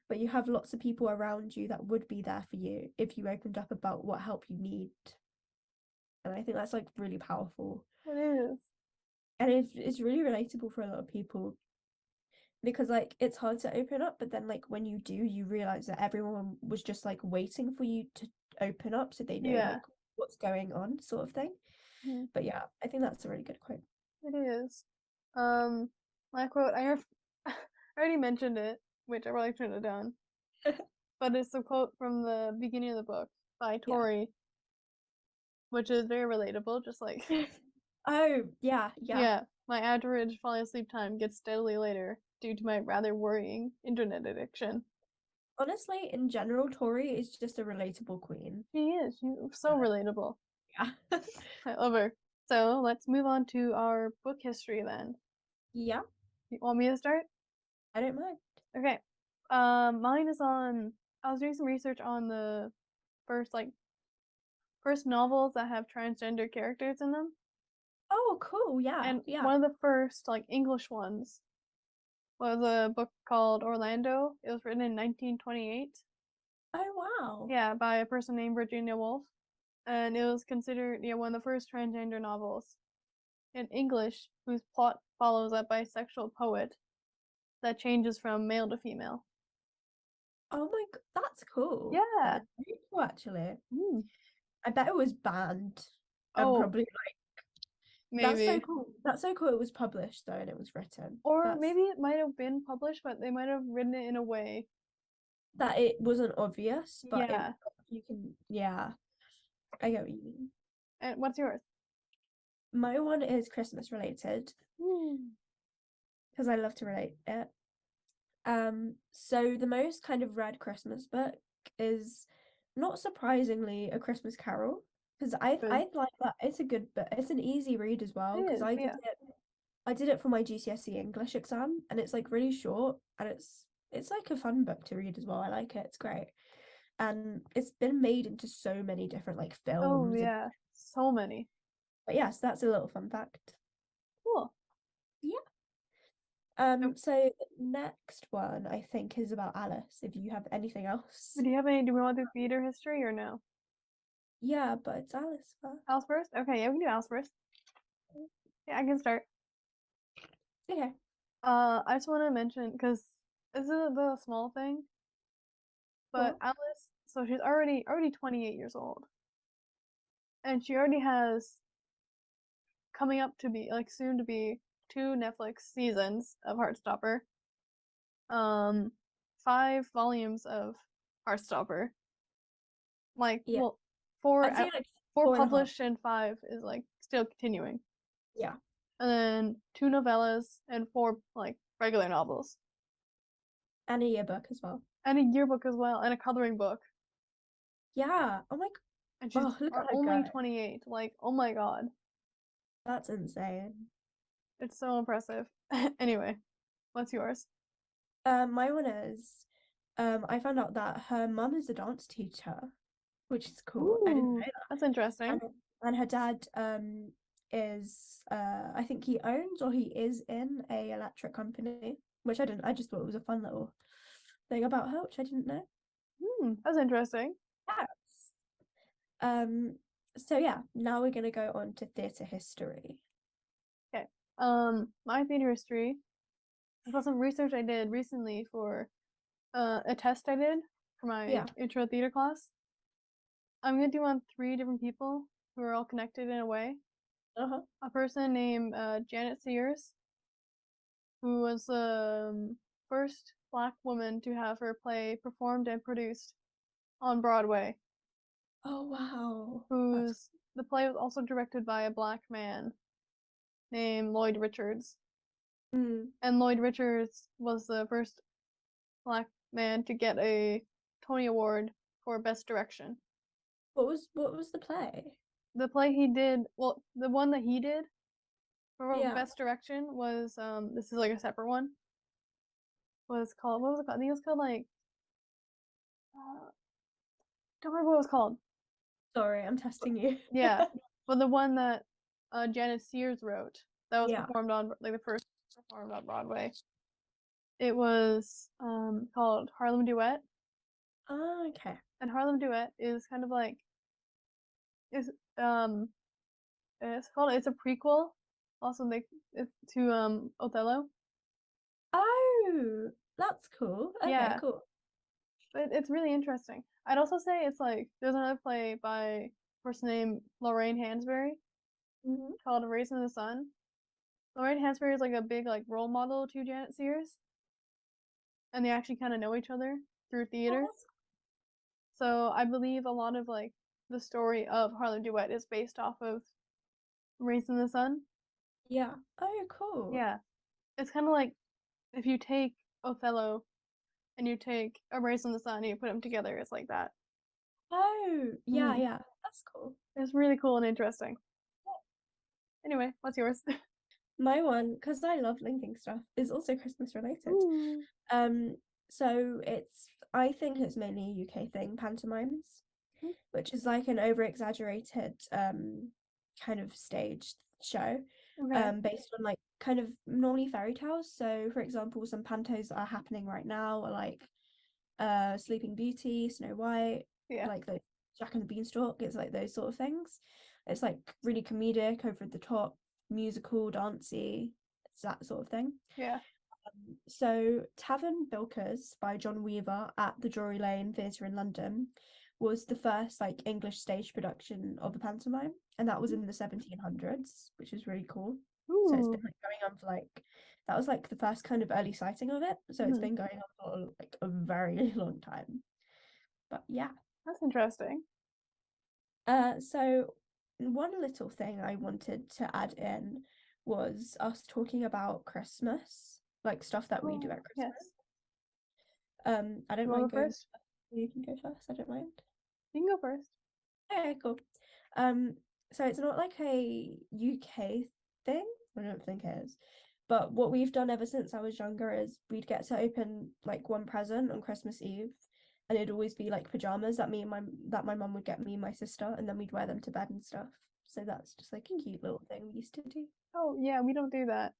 But you have lots of people around you that would be there for you if you opened up about what help you need. And I think that's like really powerful. It is. And it's really relatable for a lot of people because like it's hard to open up, but then like when you do, you realize that everyone was just like waiting for you to open up so they know Yeah. like what's going on, sort of thing. Mhm. But yeah, I think that's a really good quote. It is. Um, my quote, I already mentioned it, which I probably shouldn't have done, but it's a quote from the beginning of the book by Yeah. Tori, which is very relatable, just like, Oh, yeah, yeah. yeah, my average falling asleep time gets steadily later due to my rather worrying internet addiction. Honestly, in general, Tori is just a relatable queen. She is. She's so relatable. Yeah. I love her. So let's move on to our book history then. Yeah, You want me to start? I don't mind. Okay. Mine is on. I was doing some research on the first first novels that have transgender characters in them, Oh, cool. Yeah, and yeah. one of the first English ones was a book called Orlando. It was written in 1928. Oh, wow. Yeah, by a person named Virginia Woolf, and it was considered one of the first transgender novels in English whose plot follows a bisexual poet that changes from male to female. Oh my God, that's cool. That Yeah. is really cool, actually. Mm. I bet it was banned and Oh, probably like that's so maybe. cool. That's so cool. It was published though, and it was written. Or That's maybe it might have been published, but they might have written it in a way. that it wasn't obvious, but it Yeah. you can yeah. I get what you mean. And what's yours? My one is Christmas related Mm. because I love to relate it. So the most kind of read Christmas book is not surprisingly A Christmas Carol because Good. I like that. It's a good book. It's an easy read as It well because is, yeah. I did it for my GCSE English exam and it's like really short and it's like a fun book to read as well. I like it. It's great. And it's been made into so many different like Oh, films and yeah. So many. but yes, that's a little fun fact. Cool. Yeah. So, So next one I think is about Alice, if you have anything else. do we want to do theater history or no? Yeah, but it's Alice first. Alice first? Okay, yeah, we can do Alice first. Yeah, I can start. Okay. I just want to mention, because this is the small thing, but Cool. Alice, so she's already 28 years old. And she already has coming up to be soon to be two Netflix seasons of Heartstopper. Um, 5 volumes of Heartstopper. Like, Yeah. well, four I'd say like four four and a half. published and five is still continuing. Yeah. And then two novellas and four regular novels. And a yearbook as well. And a yearbook as well, and a coloring book. Yeah. Oh my And she's oh, look at her only go. 28. Like, oh my god. That's insane. It's so impressive. Anyway, what's yours? My one is I found out that her mum is a dance teacher, which is cool. I didn't know Ooh, that. that's interesting. And her dad is I think he owns or he is in a electric company, which I didn't I just thought it was a fun little thing about her, which I didn't know. That's interesting. Yes. So yeah, now we're gonna go on to theatre history. Okay. My theater history. I saw some research I did recently for a test I did for my Yeah. intro theater class. I'm gonna do on 3 different people who are all connected in a way. Uh-huh. A person named Janet Sears, who was the first Black woman to have her play performed and produced on Broadway. Oh wow. That's Whose the play was also directed by a Black man named Lloyd Richards. mm, And Lloyd Richards was the first Black man to get a Tony Award for Best Direction. What was the play? The play he did, well, the one that he did for Yeah. best direction was this is like a separate one. Was called, what was it called? I think it was called like don't remember what it was called. Sorry, I'm testing you. Yeah, but the one that Janet Sears wrote that was Yeah. performed on like the first performed on Broadway. It was called Harlem Duet, Oh, okay. and Harlem Duet is kind of like is um it's a prequel also like to Othello. Oh, that's cool. Okay, Yeah, cool. but it's really interesting. I'd also say it's like there's another play by a person named Lorraine Hansberry Hmm. called A Raising in the Sun. Lorraine Hansberry is like a big like role model to Janet Sears, and they actually kind of know each other through Oh, theater. So I believe a lot of like the story of Harlem Duet is based off of Raising in the Sun. yeah. Oh, cool. Yeah, it's kind of like if you take Othello and you take A Raising in the Sun and you put them together, it's like that. Oh, yeah, Mm. yeah. That's cool. It's really cool and interesting. Anyway, what's yours? My one, because I love linking stuff, is also Christmas related. Ooh. Um, so I think it's mainly a UK thing, pantomimes, which is like an over exaggerated kind of staged show, Okay. based on like kind of normally fairy tales. So for example, some pantos that are happening right now are like Sleeping Beauty, Snow White, Yeah. like the Jack and the Beanstalk. It's like those sort of things. It's like really comedic, over the top, musical, dancey. It's that sort of thing. Yeah. So Tavern Bilkers by John Weaver at the Drury Lane Theatre in London was the first like English stage production of the pantomime, and that was in the 1700s, which is really cool. So it's Ooh. been like going on for like that was like the first kind of early sighting of it. So it's Mhm. been going on for like a very long time. But yeah. That's interesting. So one little thing I wanted to add in was us talking about Christmas, like stuff that we do Oh, at Christmas. yes. I don't You want mind to go going. first? You can go first. I don't mind. You can go first. Okay, cool. Um, so it's not like a UK thing. I don't think it is. But what we've done ever since I was younger is we'd get to open like one present on Christmas Eve, and it'd always be like pajamas that my mum would get me and my sister, and then we'd wear them to bed and stuff. So that's just like a cute little thing we used to do. Oh, yeah, we don't do that.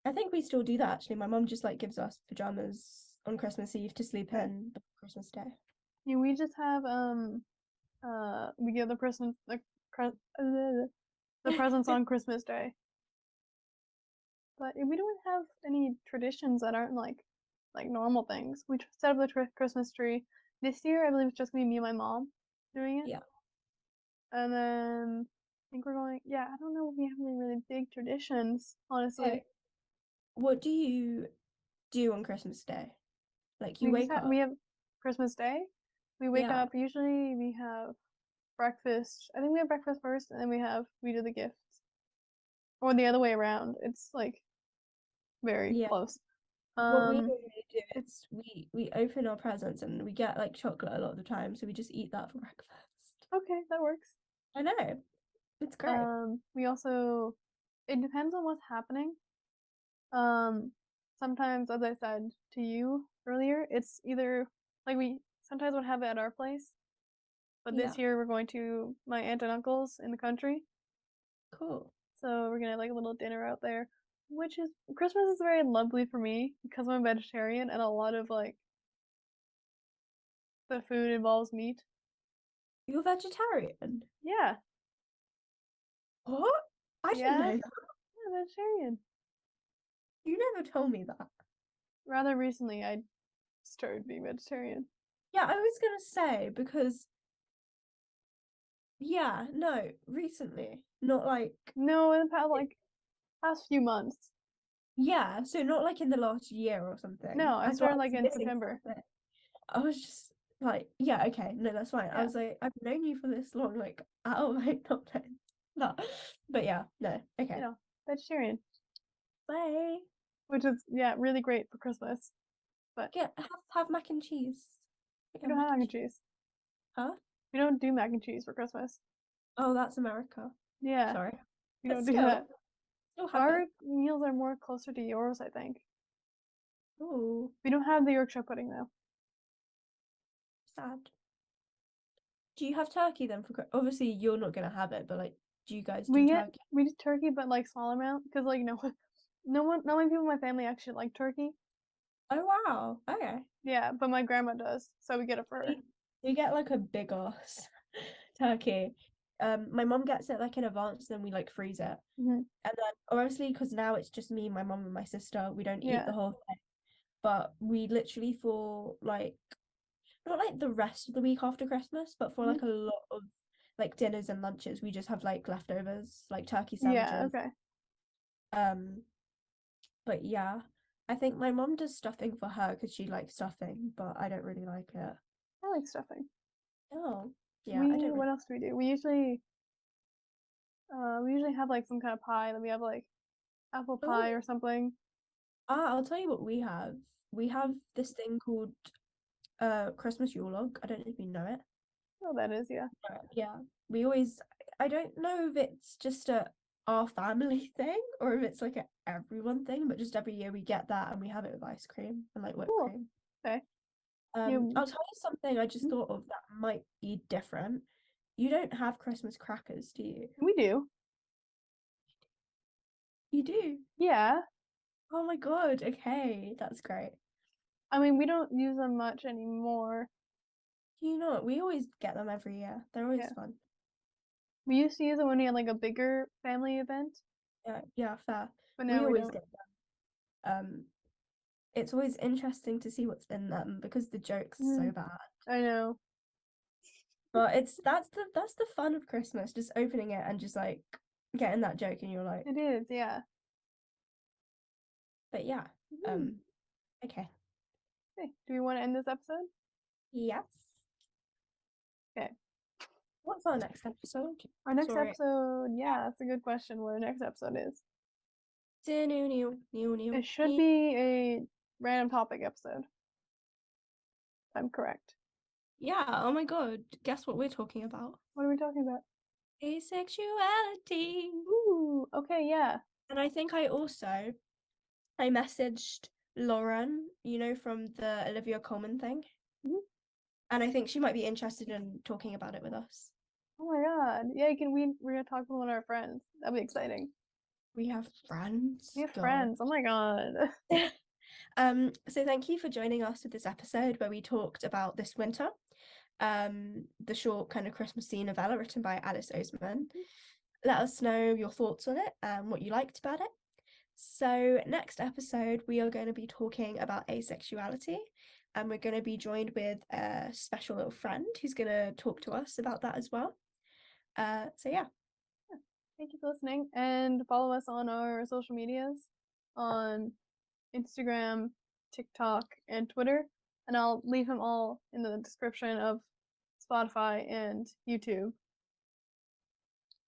I think we still do that actually. My mum just like gives us pajamas on Christmas Eve to sleep Okay. in before Christmas Day. Yeah, we just have we give the person the presents on Christmas Day. But we don't have any traditions that aren't like normal things. We set up the Christmas tree. This year, I believe it's just gonna be me and my mom doing it. Yeah. And then I think we're going. Yeah, I don't know if we have any really big traditions, Okay. honestly. What do you do on Christmas Day? Like you wake We up. have Christmas Day. We wake Yeah. up. Usually, we have breakfast. I think we have breakfast first, and then we do the gifts, or the other way around. It's like very Yeah. close. What we Um, normally do it's is we open our presents and we get like chocolate a lot of the time, so we just eat that for breakfast. okay. That works. I know. It's great. We also, it depends on what's happening. Um, Sometimes, as I said to you earlier, it's either like we sometimes would have it at our place, but Yeah. this year we're going to my aunt and uncle's in the country, Cool. so we're gonna have like a little dinner out there. Which is Christmas is very lovely for me because I'm a vegetarian and a lot of like the food involves meat. You're vegetarian? Yeah, What? I didn't yeah, know that. yeah, vegetarian. You never told me that. Rather recently, I started being vegetarian. Yeah, I was gonna say because yeah, no, recently. Not like No, in the past few months. yeah, so not like in the last year or something. No, I I thought I started like was in missing September. something. I was just like, yeah, okay, no, that's fine. I Yeah, was like, I've known you for this long, like, how have I not known that? But yeah, no, you okay. know, vegetarian, Bye. which is yeah, really great for Christmas. But Have mac and cheese. we Yeah, don't have mac mac and and cheese. cheese. Huh? We don't do mac and cheese for Christmas. Oh, that's America. Yeah, Sorry. we But don't do still that. have Our it. meals are more closer to yours, I think. Oh, We don't have the Yorkshire pudding though. sad. Do you have turkey then for obviously you're not gonna have it, but like, do you guys do turkey? We do turkey, but like small amount because like not many people in my family actually like turkey. Oh wow. Okay. Yeah, but my grandma does, so we get it for her. We get like a big ass turkey. My mom gets it like in advance, then we like freeze it. Mm-hmm. And then obviously because now it's just me, my mom, and my sister, we don't eat Yeah. the whole thing. But we literally for like not like the rest of the week after Christmas, but for Mm-hmm. like a lot of like dinners and lunches, we just have like leftovers, like turkey Yeah. sandwiches. Okay. Um, but yeah, I think my mom does stuffing for her because she likes stuffing, but I don't really like it. I like stuffing. Oh, yeah, I don't What really. else do? We usually have like some kind of pie. Then we have like apple pie Oh, or something. I'll tell you what we have. We have this thing called Christmas Yule log. I don't know if you know it. Oh, that is, yeah. Yeah, we always. I don't know if it's just a our family thing or if it's like a everyone thing, but just every year we get that and we have it with ice cream and like whipped Cool. cream. Okay. You. I'll tell you something I just Mhm. thought of that might be different. You don't have Christmas crackers, do you? We do. You do. Yeah. Oh my God. Okay, that's great. I mean, we don't use them much anymore. You know what? We always get them every year. They're always Yeah. fun. We used to use them when we had like a bigger family event, Yeah, yeah, fair. but now We we always don't. get them. It's always interesting to see what's in them because the jokes are so Mm, bad. I know. But it's that's the fun of Christmas, just opening it and just like getting that joke and you're like, It is, yeah. but yeah. Hmm. Okay. Okay. Do we want to end this episode? Yes. Okay. What's our next episode? Our next Sorry. episode, yeah, that's a good question. What our next episode is? It should be a random topic episode. If I'm correct. Yeah, oh my God. Guess what we're talking about? What are we talking about? Asexuality. Ooh, okay, yeah. And I think I messaged Lauren, you know, from the Olivia Colman thing. Mhm. And I think she might be interested in talking about it with us. Oh my god. Yeah, we're gonna talk with one of our friends. That'll be exciting. We have friends. We have God. friends. Oh my god. So thank you for joining us with this episode where we talked about This Winter, the short kind of Christmassy novella written by Alice Oseman. Let us know your thoughts on it and what you liked about it. So next episode, we are going to be talking about asexuality, and we're going to be joined with a special little friend who's going to talk to us about that as well. So yeah. Thank you for listening and follow us on our social medias on Instagram, TikTok, and Twitter. And I'll leave them all in the description of Spotify and YouTube.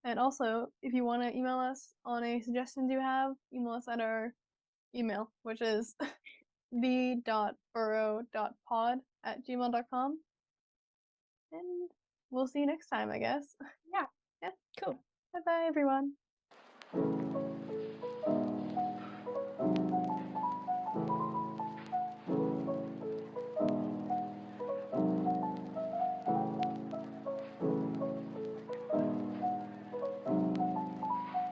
And also, if you want to email us on any suggestions you have, email us at our email, which is the.burrow.pod@gmail.com. And we'll see you next time, I guess. Yeah. Yeah. Cool. Bye bye, everyone.